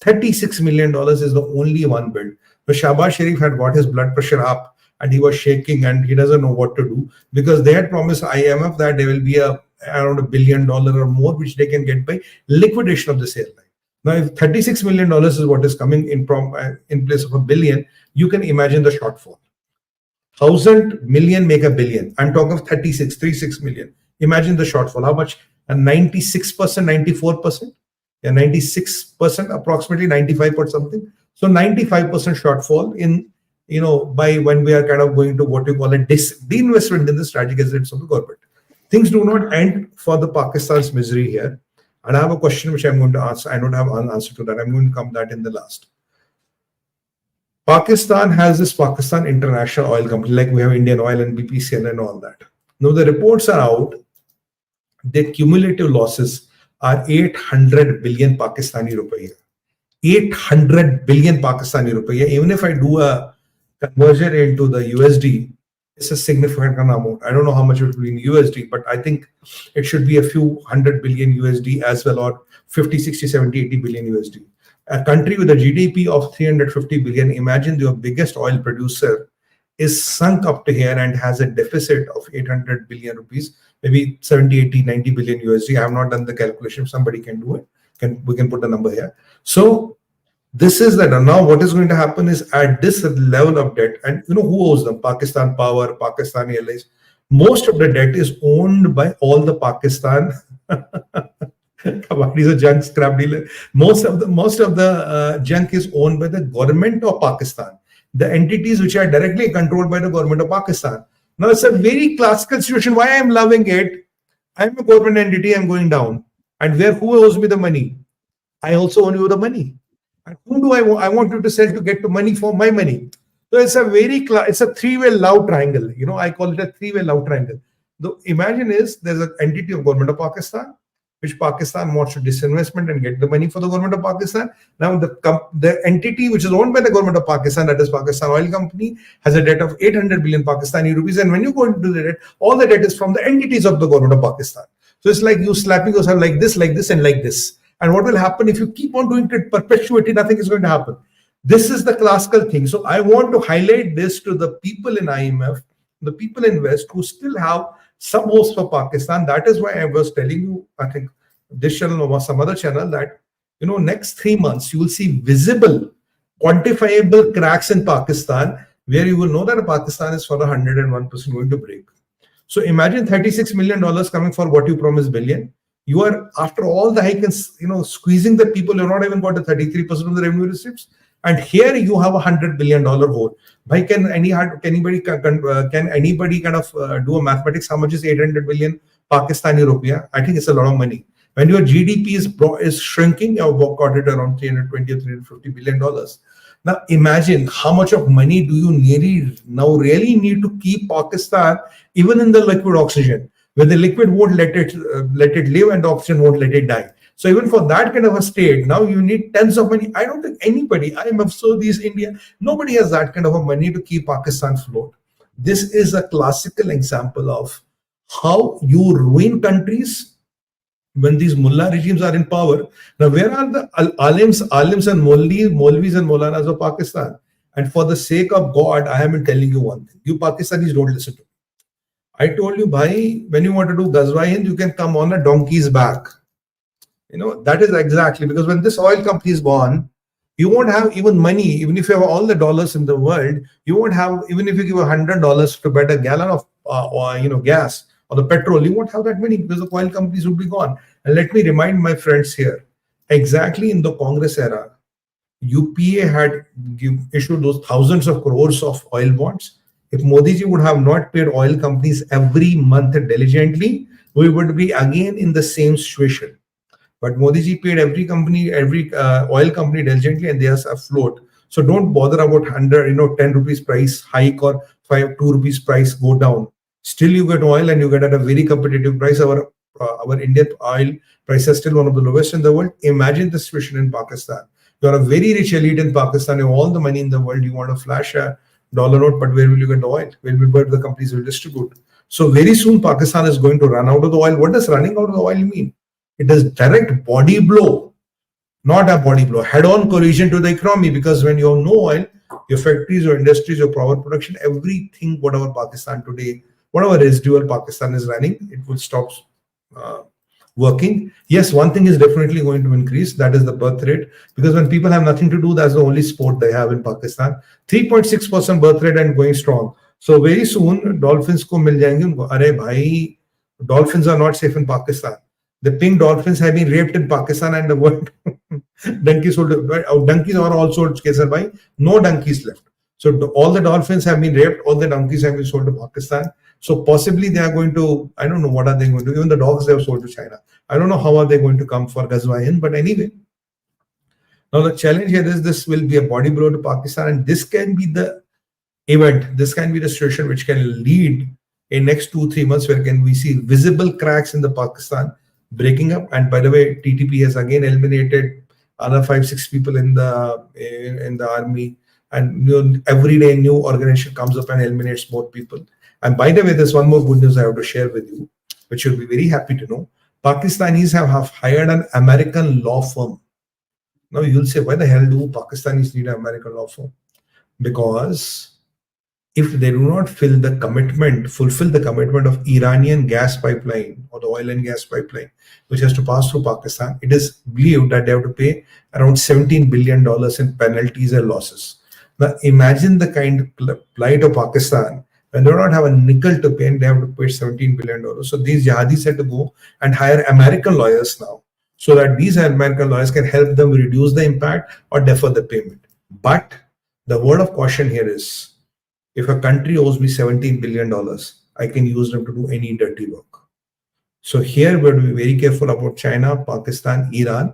$36 million is the only one bid. So Shahbaz Sharif had got his blood pressure up and he was shaking and he doesn't know what to do, because they had promised IMF that there will be around $1 billion or more which they can get by liquidation of this airline. Now, if $36 million is what is coming in place of $1 billion, you can imagine the shortfall. 1,000 million make a billion. I'm talking of 36 million. Imagine the shortfall. How much? And 96%, 94%? Yeah, 96%, approximately 95 or something. So 95% shortfall in, by when we are kind of going to what you call a de-investment in the strategic assets of the government. Things do not end for the Pakistan's misery here. And I have a question which I'm going to answer. I don't have an answer to that. I'm going to come that in the last. Pakistan has this Pakistan International Oil Company, like we have Indian Oil and BPCL and all that. Now the reports are out. The cumulative losses are 800 billion Pakistani rupiah. 800 billion Pakistani rupiah. Even if I do a conversion into the USD, it's a significant amount. I don't know how much it will be in USD, but I think it should be a few hundred billion USD as well, or 50, 60, 70, 80 billion USD. A country with a GDP of 350 billion, imagine your biggest oil producer is sunk up to here and has a deficit of 800 billion rupees, maybe 70, 80, 90 billion USD. I have not done the calculation. If somebody can do it, we can put the number here. So this is that. Now what is going to happen is, at this level of debt, and who owes them? Pakistan Power, Pakistan Airlines. Most of the debt is owned by all the Pakistan. Kabadi is a junk scrap dealer. Most of the junk is owned by the government of Pakistan, the entities which are directly controlled by the government of Pakistan. Now it's a very classical situation. Why I'm loving it? I'm a government entity. I'm going down, and who owes me the money? I also owe you the money. And whom do I want? I want you to sell to get the money for my money. So it's a three-way love triangle. I call it a three-way love triangle. The imagine is there's an entity of government of Pakistan, which Pakistan wants to disinvestment and get the money for the government of Pakistan. Now the entity which is owned by the government of Pakistan, that is Pakistan Oil Company, has a debt of 800 billion Pakistani rupees. And when you go into the debt, all the debt is from the entities of the government of Pakistan. So it's like you slapping yourself like this, and like this. And what will happen if you keep on doing it perpetually? Nothing is going to happen. This is the classical thing. So I want to highlight this to the people in IMF, the people in West who still have some hopes for Pakistan. That is why I was telling you, I think this channel or some other channel, that next 3 months you will see visible, quantifiable cracks in Pakistan, where you will know that Pakistan is for 101% going to break. So imagine $36 million coming for what you promised billion. You are, after all the hike and squeezing the people, you're not even got the 33% of the revenue receipts. And here you have $100 billion hole. Why can anybody kind of do a mathematics? How much is 800 billion Pakistani rupiah? I think it's a lot of money. When your GDP is shrinking, you have got it around 320 or 350 billion dollars. Now imagine how much of money do you really need to keep Pakistan even in the liquid oxygen, where the liquid won't let it live and the oxygen won't let it die. So even for that kind of a state, now you need tons of money. I don't think anybody, IMF, Saudis, India, nobody has that kind of a money to keep Pakistan afloat. This is a classical example of how you ruin countries when these mullah regimes are in power. Now, where are the alims and Maulvis and Maulanas of Pakistan? And for the sake of God, I have been telling you one thing. You Pakistanis don't listen to me. I told you, bhai, when you want to do Ghazwa Hind, you can come on a donkey's back. That is exactly, because when this oil company is born, You won't have even money, even if you have all the dollars in the world, you won't have, even if you give $100 to bet a gallon of gas or the petrol, you won't have that money because the oil companies will be gone. And let me remind my friends here, exactly in the Congress era, UPA had issued those thousands of crores of oil bonds. If Modi ji would have not paid oil companies every month diligently, we would be again in the same situation. But Modi ji paid every company, every oil company diligently, and they are afloat. So don't bother about 10 rupees price hike or 2 rupees price go down. Still you get oil and you get at a very competitive price. Our Indian oil price is still one of the lowest in the world. Imagine the situation in Pakistan. You are a very rich elite in Pakistan. You have all the money in the world. You want to flash a dollar note, but where will you get the oil? Where the companies will distribute? So very soon Pakistan is going to run out of the oil. What does running out of the oil mean? It is direct body blow, not a body blow, head-on collision to the economy, because when you have no oil, your factories, your industries, your power production, everything, whatever Pakistan today, whatever residual Pakistan is running, it will stop working. Yes, one thing is definitely going to increase, that is the birth rate, because when people have nothing to do, that's the only sport they have in Pakistan. 3.6% birth rate and going strong. So very soon, dolphins ko mil jayenge unko. Arey bhai, dolphins are not safe in Pakistan. The pink dolphins have been raped in Pakistan and the world. Donkeys sold. Donkeys are all sold. No donkeys left. So all the dolphins have been raped. All the donkeys have been sold to Pakistan. So possibly they are going to, I don't know what are they going to do. Even the dogs they have sold to China. I don't know how are they going to come for 𝗣𝗚𝘅, but anyway. Now the challenge here is this will be a body blow to Pakistan, and this can be the event. This can be the situation which can lead in next 2-3 months where can we see visible cracks in the Pakistan breaking up. And by the way, TTP has again eliminated other 5-6 people in the army, and every day new organization comes up and eliminates more people. And by the way, there's one more good news I have to share with you, which you'll be very happy to know. Pakistanis have hired an American law firm. Now you'll say, why the hell do Pakistanis need an American law firm? Because if they do not fulfill the commitment of Iranian gas pipeline or the oil and gas pipeline, which has to pass through Pakistan, it is believed that they have to pay around $17 billion in penalties and losses. Now imagine the kind of plight of Pakistan when they do not have a nickel to pay and they have to pay $17 billion. So these jihadis had to go and hire American lawyers now, so that these American lawyers can help them reduce the impact or defer the payment. But the word of caution here is, if a country owes me $17 billion, I can use them to do any dirty work. So here we have to be very careful about China, Pakistan, Iran.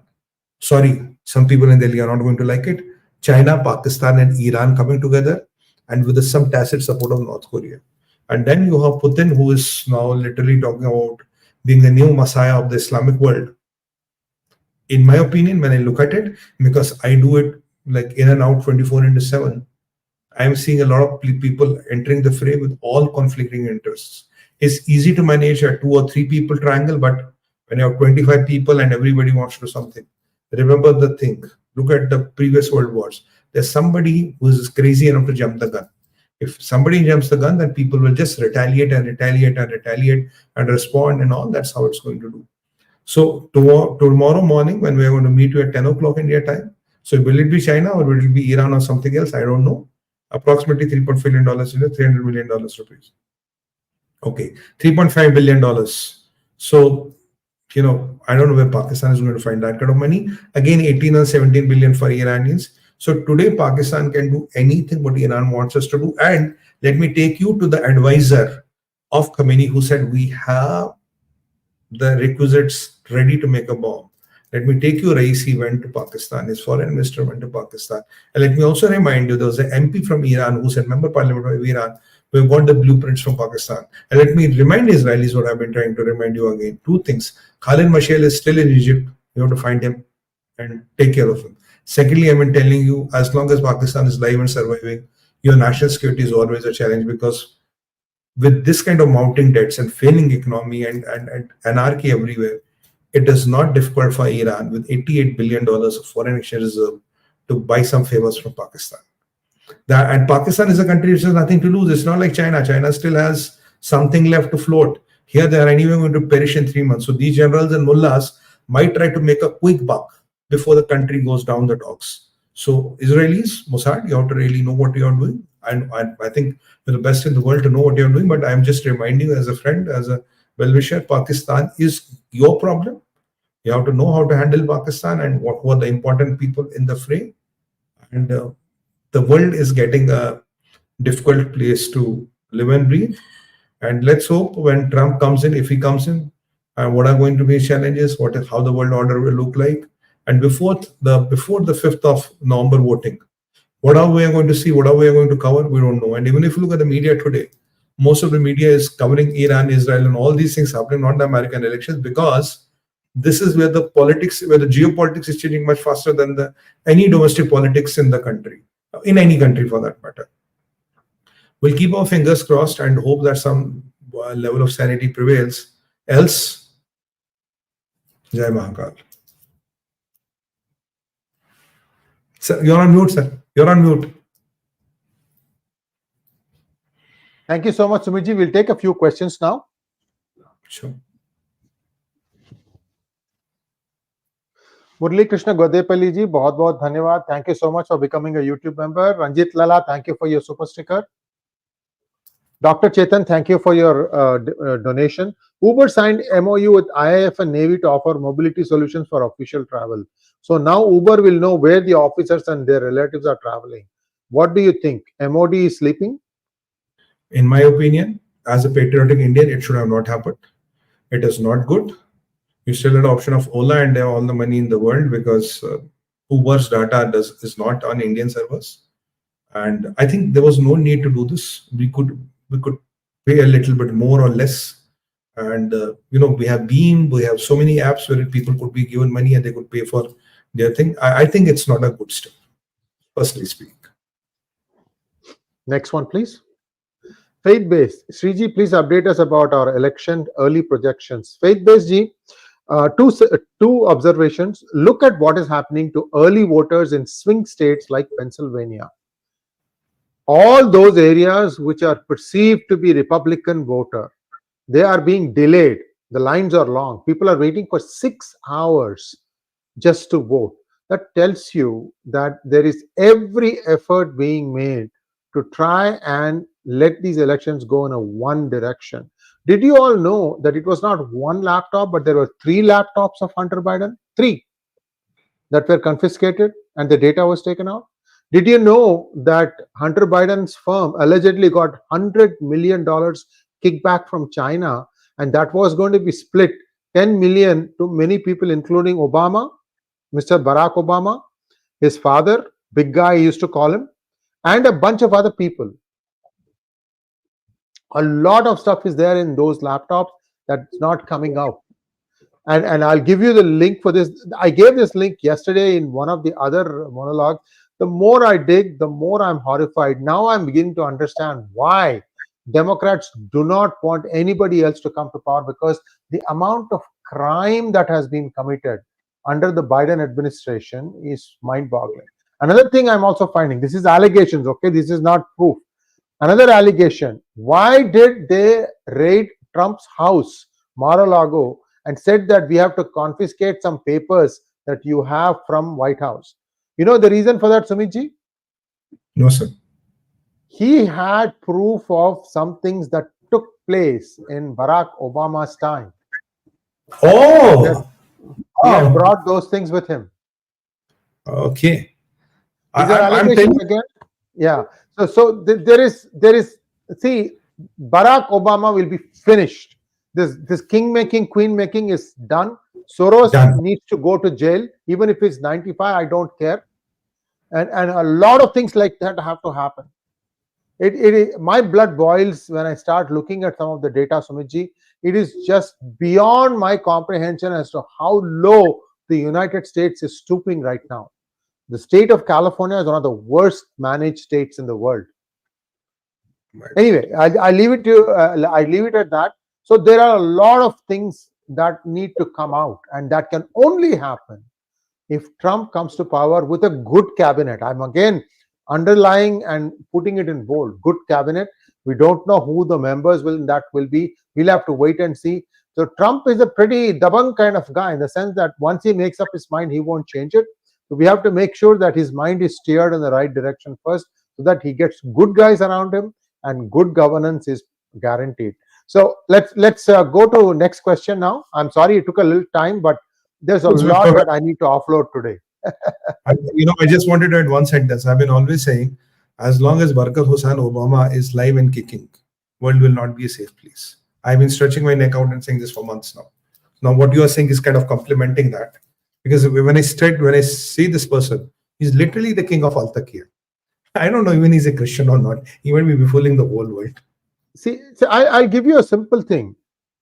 Sorry, some people in Delhi are not going to like it. China, Pakistan and Iran coming together, and with some tacit support of North Korea. And then you have Putin, who is now literally talking about being the new messiah of the Islamic world. In my opinion, when I look at it, because I do it like in and out 24/7, I am seeing a lot of people entering the fray with all conflicting interests. It's easy to manage a 2 or 3 people triangle, but when you have 25 people and everybody wants to do something, remember the thing. Look at the previous world wars. There's somebody who is crazy enough to jump the gun. If somebody jumps the gun, then people will just retaliate and respond and all. That's how it's going to do. So tomorrow morning, when we're going to meet you at 10 o'clock India time, so will it be China or will it be Iran or something else? I don't know. Approximately $3.5 billion, $300 million rupees. Okay, $3.5 billion. So, I don't know where Pakistan is going to find that kind of money. Again, 18 or 17 billion for Iranians. So today, Pakistan can do anything what Iran wants us to do. And let me take you to the advisor of Khamenei, who said we have the requisites ready to make a bomb. Let me take you, 𝗤𝙭 went to Pakistan, his foreign minister went to Pakistan. And let me also remind you, there was an MP from Iran who said, member parliament of Iran, we've got the blueprints from Pakistan. And let me remind Israelis what I've been trying to remind you again. 2 things. 𝗏𝗏 𝗏𝗏 is still in Egypt. You have to find him and take care of him. Secondly, I've been telling you, as long as Pakistan is live and surviving, your national security is always a challenge, because with this kind of mounting debts and failing economy and anarchy everywhere, it is not difficult for Iran with $88 billion of foreign exchange reserve to buy some favors from Pakistan. And Pakistan is a country which has nothing to lose. It's not like China. China still has something left to float. Here they are anyway going to perish in 3 months. So these generals and mullahs might try to make a quick buck before the country goes down the docks. So Israelis, Mossad, you have to really know what you are doing. And I think you're the best in the world to know what you're doing. But I'm just reminding you as a friend, as a well-wisher, Pakistan is your problem. You have to know how to handle Pakistan and what were the important people in the fray. And the world is getting a difficult place to live and breathe. And let's hope when Trump comes in, if he comes in, what are going to be challenges, how the world order will look like. And before the 5th of November voting, what are we going to see? What are we going to cover? We don't know. And even if you look at the media today, most of the media is covering Iran, Israel, and all these things happening, not the American elections, because this is where the geopolitics is changing much faster than any domestic politics in the country, in any country for that matter. We'll keep our fingers crossed and hope that some level of sanity prevails. Else, Jai Mahakal. Sir, you're on mute, sir. You're on mute. Thank you so much, Sumitji. We'll take a few questions now. Sure. Murli Krishna Godepalli ji, बहुत धन्यवाद. Thank you so much for becoming a YouTube member. Ranjit Lala, thank you for your super sticker. Dr. Chetan, thank you for your donation. Uber signed MOU with IIF and Navy to offer mobility solutions for official travel. So now Uber will know where the officers and their relatives are traveling. What do you think? MOD is sleeping? In my opinion, as a patriotic Indian, it should have not happened. It is not good. You still had the option of Ola and they have all the money in the world, because Uber's data is not on Indian servers. And I think there was no need to do this. We could pay a little bit more or less. And we have Beam, we have so many apps where people could be given money and they could pay for their thing. I think it's not a good step, personally speaking. Next one, please. Faith-based. Sreeji, please update us about our election early projections. Faith-based ji, two observations. Look at what is happening to early voters in swing states like Pennsylvania. All those areas which are perceived to be Republican voter, they are being delayed. The lines are long. People are waiting for 6 hours just to vote. That tells you that there is every effort being made to try and let these elections go in a one direction. Did you all know that it was not one laptop, but there were 3 laptops of Hunter Biden? 3 that were confiscated and the data was taken out? Did you know that Hunter Biden's firm allegedly got $100 million kickback from China, and that was going to be split 10 million to many people, including Obama, Mr. Barack Obama, his father, big guy he used to call him, and a bunch of other people. A lot of stuff is there in those laptops that's not coming out. And I'll give you the link for this. I gave this link yesterday in one of the other monologues. The more I dig, the more I'm horrified. Now I'm beginning to understand why Democrats do not want anybody else to come to power, because the amount of crime that has been committed under the Biden administration is mind-boggling. Another thing I'm also finding, this is allegations, okay? This is not proof. Another allegation, why did they raid Trump's house, Mar-a-Lago, and said that we have to confiscate some papers that you have from White House? You know the reason for that, Sumitji? No, sir. He had proof of some things that took place in Barack Obama's time. Oh! He had brought those things with him. Okay. These are allegations again. Yeah. So there is see, Barack Obama will be finished. This king making, queen making is done. Soros needs to go to jail, even if it's 95. I don't care. And a lot of things like that have to happen. My blood boils when I start looking at some of the data, Sumitji. It is just beyond my comprehension as to how low the United States is stooping right now. The state of California is one of the worst managed states in the world. Anyway, I leave it to I leave it at that. So there are a lot of things that need to come out, and that can only happen if Trump comes to power with a good cabinet. I'm again underlying and putting it in bold. Good cabinet. We don't know who the members will be. We'll have to wait and see. So Trump is a pretty dabang kind of guy, in the sense that once he makes up his mind, he won't change it. So we have to make sure that his mind is steered in the right direction first, so that he gets good guys around him and good governance is guaranteed. So let's go to next question now. I'm sorry it took a little time, but there's a lot that I need to offload today. I just wanted to add one sentence. I've been always saying, as long as 𝗣𝗚𝗏 𝗍𝗏 Obama is live and kicking, world will not be a safe place. I've been stretching my neck out and saying this for months now. Now, what you are saying is kind of complementing that, because when I see this person, he's literally the king of 𝗤𝘗𝘃. I don't know even he's a Christian or not. He might be fooling the whole world. See, I'll give you a simple thing.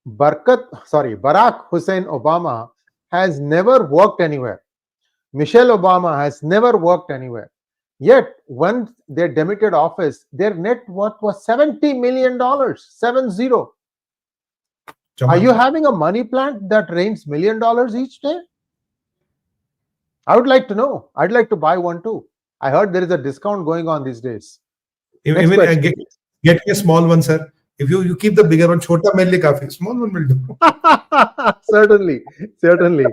Barack Hussein Obama has never worked anywhere. Michelle Obama has never worked anywhere. Yet, when they demitted office, their net worth was $70 million. 70. Are you having a money plant that rains $1 million each day? I would like to know. I'd like to buy one too. I heard there is a discount going on these days. Even get me a small one, sir. If you keep the bigger one, chota maile kafi, small one will do. Certainly.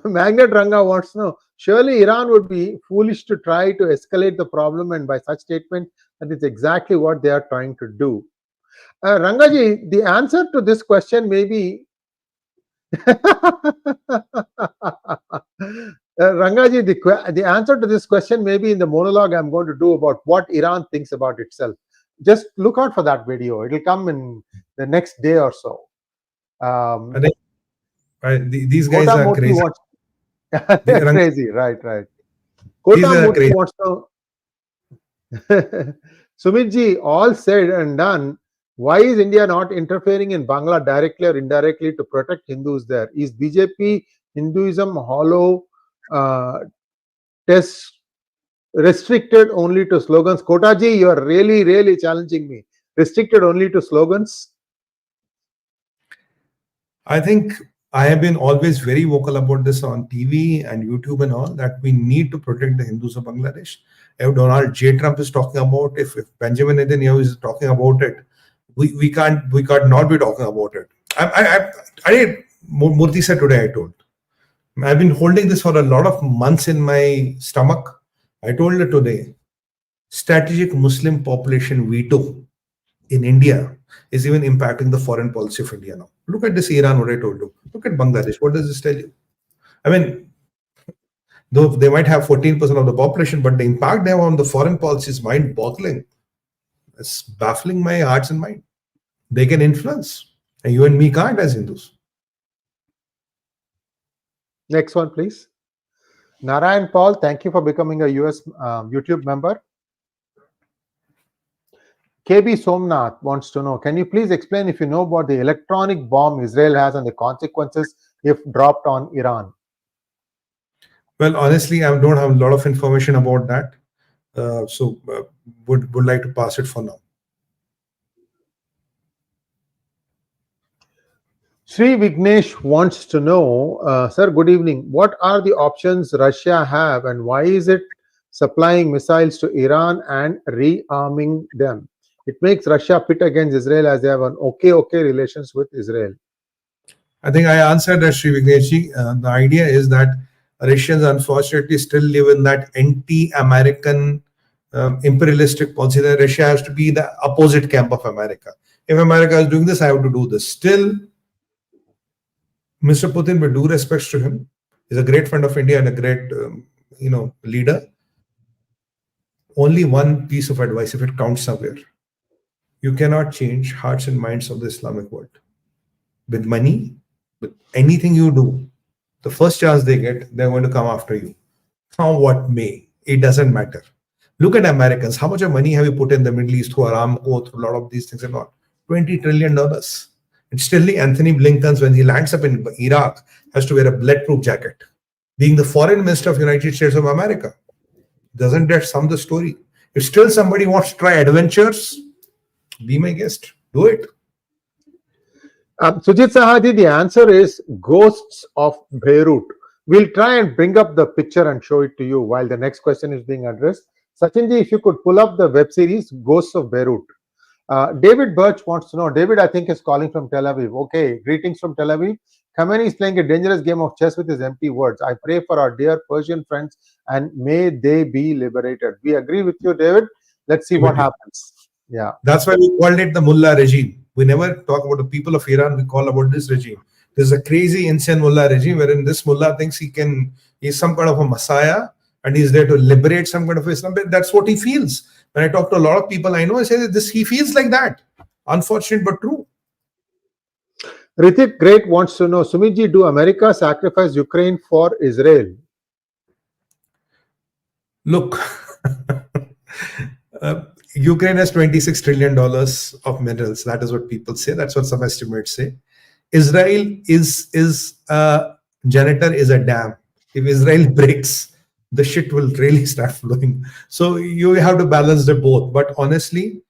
Magnet Ranga wants to know, surely Iran would be foolish to try to escalate the problem, and by such statement, that is exactly what they are trying to do. Rangaji, the answer to this question may be Rangaji, the answer to this question may be in the monologue I'm going to do about what Iran thinks about itself. Just look out for that video. It will come in the next day or so. These guys are crazy. They're crazy, right. Kota Murthy wants to Sumitji, all said and done, why is India not interfering in Bangla directly or indirectly to protect Hindus there? Is BJP Hinduism hollow, test restricted only to slogans? Kotaji, you are really challenging me. Restricted only to slogans? I think I have been always very vocal about this on TV and YouTube and all, that we need to protect the Hindus of Bangladesh. If Donald J. Trump is talking about it, if Benjamin Netanyahu is talking about it, we can't not be talking about it. Murthy said today, I told. I've been holding this for a lot of months in my stomach. I told her today, strategic Muslim population veto in India is even impacting the foreign policy of India now. Look at this Iran, what I told you. Look at Bangladesh. What does this tell you? I mean, though they might have 14% of the population, but the impact they have on the foreign policy is mind-boggling. It's baffling my hearts and mind. They can influence, and you and me can't as Hindus. Next one, please. Narayan Paul, thank you for becoming a US YouTube member. KB Somnath wants to know, can you please explain if you know about the electronic bomb Israel has and the consequences if dropped on Iran? Well, honestly, I don't have a lot of information about that. So would like to pass it for now. Sree Vignesh wants to know, sir, good evening. What are the options Russia have and why is it supplying missiles to Iran and rearming them? It makes Russia pit against Israel as they have an okay relations with Israel. I think I answered that, Sree Vignesh. The idea is that Russians unfortunately still live in that anti-American imperialistic policy that Russia has to be the opposite camp of America. If America is doing this, I have to do this. Still, Mr. Putin, with due respects to him, is a great friend of India and a great, leader. Only one piece of advice, if it counts somewhere. You cannot change hearts and minds of the Islamic world. With money, with anything you do, the first chance they get, they're going to come after you. Come what may, it doesn't matter. Look at Americans. How much of money have you put in the Middle East through Aramco, through a lot of these things and all? $20 trillion. It's still Anthony Blinken, when he lands up in Iraq, has to wear a bulletproof jacket. Being the foreign minister of the United States of America. Doesn't that sum the story? If still somebody wants to try adventures, be my guest. Do it. Sujit Sahadi, the answer is Ghosts of Beirut. We'll try and bring up the picture and show it to you while the next question is being addressed. Sachinji, if you could pull up the web series Ghosts of Beirut. David Birch wants to know. David, I think, is calling from Tel Aviv. Okay, greetings from Tel Aviv. Khamenei is playing a dangerous game of chess with his empty words. I pray for our dear Persian friends and may they be liberated. We agree with you, David. Let's see what happens. Yeah. That's why we called it the mullah regime. We never talk about the people of Iran. We call about this regime. There's a crazy, insane mullah regime wherein this mullah thinks he's some kind of a messiah and he's there to liberate some kind of Islam. That's what he feels. When I talk to a lot of people I know, I say that he feels like that. Unfortunate but true. Rithik Great wants to know, Sumitji, do America sacrifice Ukraine for Israel? Look, Ukraine has $26 trillion of minerals. That is what people say. That's what some estimates say. Israel is a janitor, is a dam. If Israel breaks, the shit will really start flowing. So you have to balance the both. But honestly,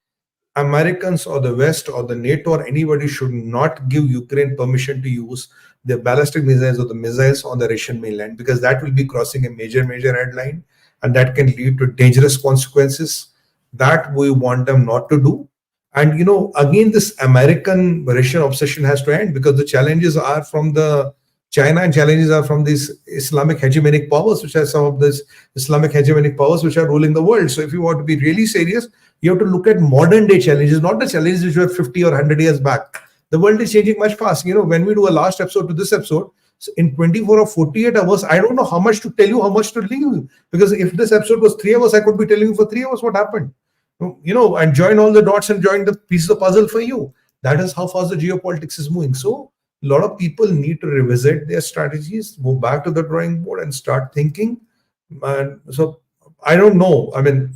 Americans or the West or the NATO or anybody should not give Ukraine permission to use the ballistic missiles or the missiles on the Russian mainland, because that will be crossing a major red line, and that can lead to dangerous consequences. That we want them not to do. And again, this American-Russian obsession has to end, because the challenges are from the China and challenges are from these Islamic hegemonic powers, which are some of these Islamic hegemonic powers which are ruling the world. So if you want to be really serious, you have to look at modern day challenges, not the challenges which were 50 or 100 years back. The world is changing much fast. When we do a last episode to this episode, so in 24 or 48 hours, I don't know how much to tell you, how much to leave you. Because if this episode was 3 hours, I could be telling you for 3 hours what happened. And join all the dots and join the pieces of puzzle for you. That is how fast the geopolitics is moving. So a lot of people need to revisit their strategies, go back to the drawing board and start thinking. And so I don't know. I mean,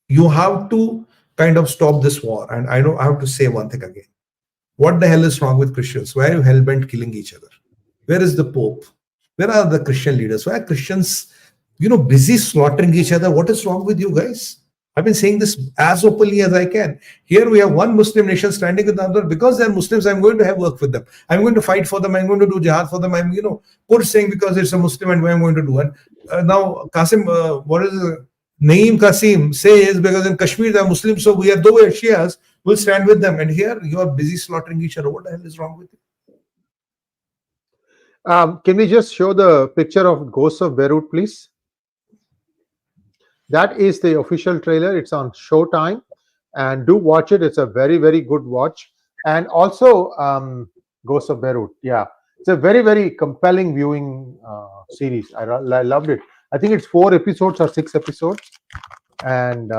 you have to kind of stop this war. And I have to say one thing again. What the hell is wrong with Christians? Why are you hell-bent killing each other? Where is the Pope? Where are the Christian leaders? Why are Christians, busy slaughtering each other? What is wrong with you guys? I've been saying this as openly as I can. Here we have one Muslim nation standing with the other. Because they're Muslims, I'm going to have work with them. I'm going to fight for them. I'm going to do jihad for them. I'm, saying because it's a Muslim and what I'm going to do. And now Qasim, what is it? Naeem Qasim says because in Kashmir they're Muslims, so we are though we're Shias, we'll stand with them. And here you are busy slaughtering each other. What the hell is wrong with you? Can we just show the picture of Ghosts of Beirut, please? That is the official trailer. It's on Showtime, and do watch it. It's a very, very good watch. And also Ghosts of Beirut. Yeah, it's a very, very compelling viewing series. I loved it. I think it's 4 episodes or 6 episodes. And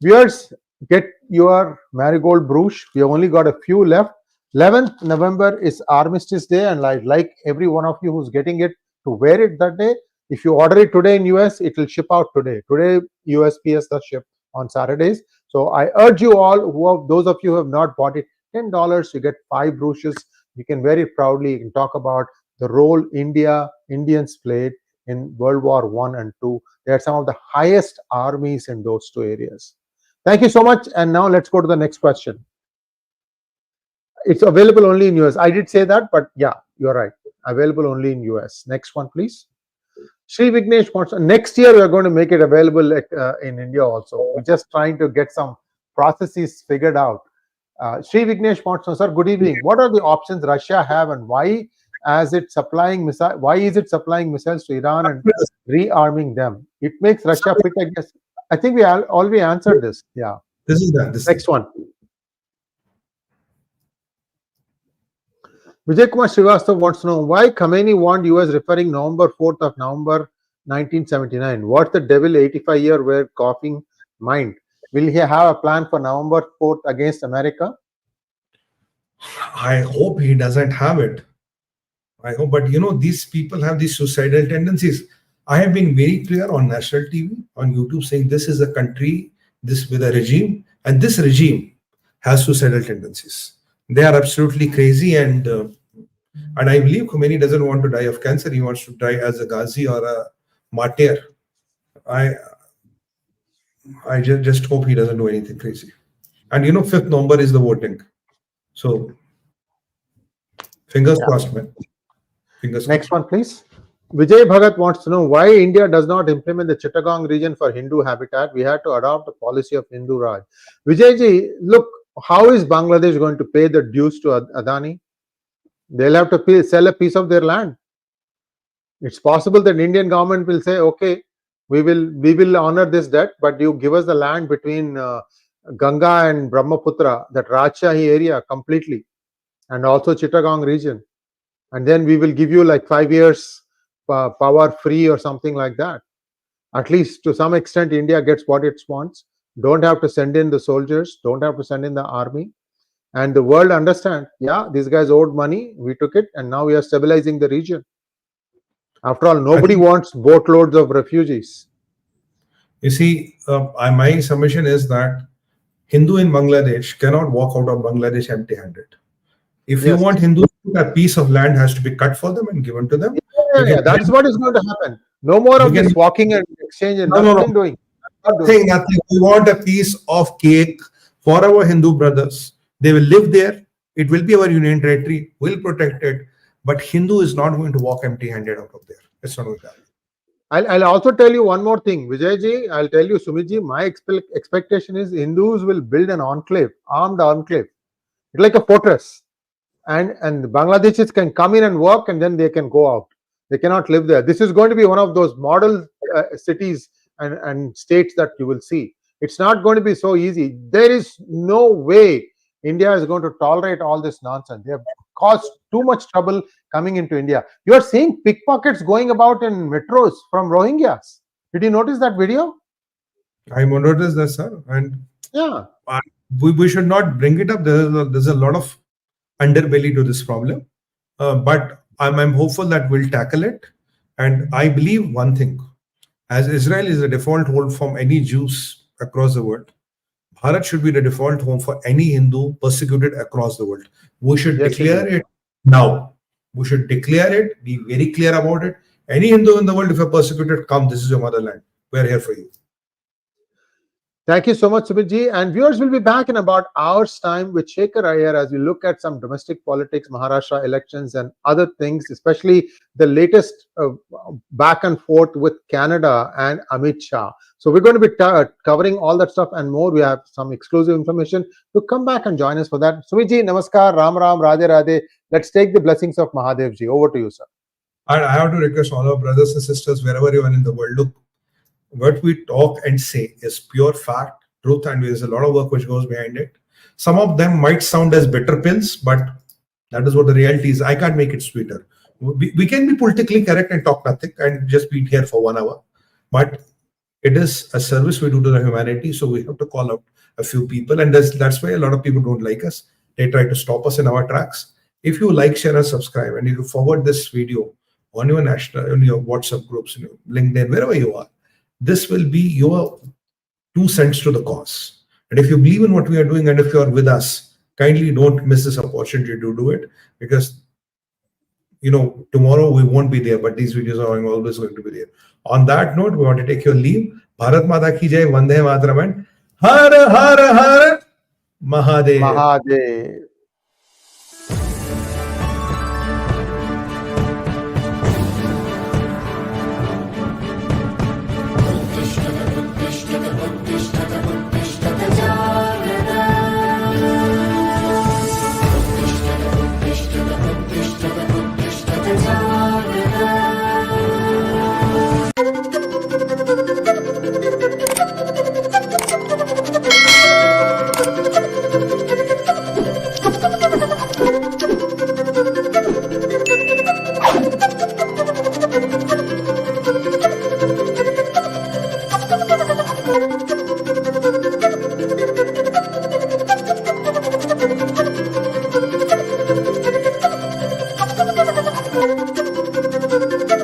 viewers, get your marigold brooch. We have only got a few left. 11th November is Armistice Day, and I'd like every one of you who's getting it to wear it that day. If you order it today in US, it will ship out today. Today, USPS does ship on Saturdays. So I urge you all, those of you who have not bought it, $10, you get 5 brooches. You can wear it proudly. You can talk about the role Indians played in World War I and II. They are some of the highest armies in those 2 areas. Thank you so much. And now let's go to the next question. It's available only in US. I did say that, but yeah, you're right. Available only in US. Next one, please. Sree Vignesh wants, next year we are going to make it available in India also. We're just trying to get some processes figured out. Sree Vignesh wants to know, sir, good evening. What are the options Russia have, and why is it supplying missiles to Iran and rearming them? It makes Russia fit, I guess. I think we already answered this. Yeah. This is that. Next one. Vijay Kumar Srivastava wants to know why Khamenei warned US referring November 4th of November 1979. What the devil 85-year were coughing mind? Will he have a plan for November 4th against America? I hope he doesn't have it. I hope, but these people have these suicidal tendencies. I have been very clear on national TV, on YouTube, saying this is a country, this with a regime, and this regime has suicidal tendencies. They are absolutely crazy, and I believe Khamenei doesn't want to die of cancer. He wants to die as a Ghazi or a martyr. I just hope he doesn't do anything crazy. And 5th November is the voting. So fingers crossed, man. Next one, please. Vijay Bhagat wants to know why India does not implement the Chittagong region for Hindu habitat. We had to adopt a policy of Hindu Raj. Vijay ji, look, how is Bangladesh going to pay the dues to Adani? They'll have to sell a piece of their land. It's possible that Indian government will say, okay, we will honor this debt, but you give us the land between Ganga and Brahmaputra, that 𝗤𝙗𝘗 area completely, and also Chittagong region, and then we will give you like 5 years power free or something like that. At least to some extent, India gets what it wants. Don't have to send in the soldiers, don't have to send in the army, and the world understand, yeah, these guys owed money, we took it, and now we are stabilizing the region. After all, nobody wants boatloads of refugees. You see, my submission is that Hindu in Bangladesh cannot walk out of Bangladesh empty-handed. If you want Hindus, a piece of land has to be cut for them and given to them. Yeah, that's what is going to happen. No more of this walking and exchange and nothing doing. Nothing. We want a piece of cake for our Hindu brothers. They will live there. It will be our union territory. We'll protect it. But Hindu is not going to walk empty-handed out of there. It's not going to happen. I'll also tell you one more thing, Vijay-ji. I'll tell you, Sumit-ji, my expectation is Hindus will build an enclave, armed enclave, like a fortress, and Bangladeshis can come in and work, and then they can go out. They cannot live there. This is going to be one of those model cities and states that you will see. It's not going to be so easy. There is no way India is going to tolerate all this nonsense. They have caused too much trouble coming into India. You are seeing pickpockets going about in metros from Rohingyas. Did you notice that video? I noticed that, sir. And yeah, we should not bring it up. There's a lot of underbelly to this problem. But I'm hopeful that we'll tackle it. And I believe one thing. As Israel is the default home for any Jews across the world, Bharat should be the default home for any Hindu persecuted across the world. We should declare it now. We should declare it, be very clear about it. Any Hindu in the world, if you're persecuted, come, this is your motherland. We're here for you. Thank you so much, Sumit-ji. And viewers will be back in about hours' time with 𝗤𝙗𝘃 Iyer as we look at some domestic politics, Maharashtra elections, and other things, especially the latest back and forth with Canada and Amit Shah. So we're going to be covering all that stuff and more. We have some exclusive information. To come back and join us for that. Sumit-ji, Namaskar, Ram Ram, Radhe Radhe. Let's take the blessings of Mahadev-ji. Over to you, sir. And I have to request all our brothers and sisters, wherever you are in the world, look, what we talk and say is pure fact, truth, and there's a lot of work which goes behind it. Some of them might sound as bitter pills, but that is what the reality is. I can't make it sweeter. We can be politically correct and talk nothing and just be here for 1 hour. But it is a service we do to the humanity, so we have to call out a few people. And that's why a lot of people don't like us. They try to stop us in our tracks. If you like, share, and subscribe, and you forward this video on your WhatsApp groups, LinkedIn, wherever you are, this will be your 2 cents to the cause. And if you believe in what we are doing, and if you are with us, kindly don't miss this opportunity to do it, because tomorrow we won't be there, but these videos are always going to be there. On that note, we want to take your leave. Bharat Mata ki jai, Vande Mataram, and Har Har Har Mahadev. Mahadev.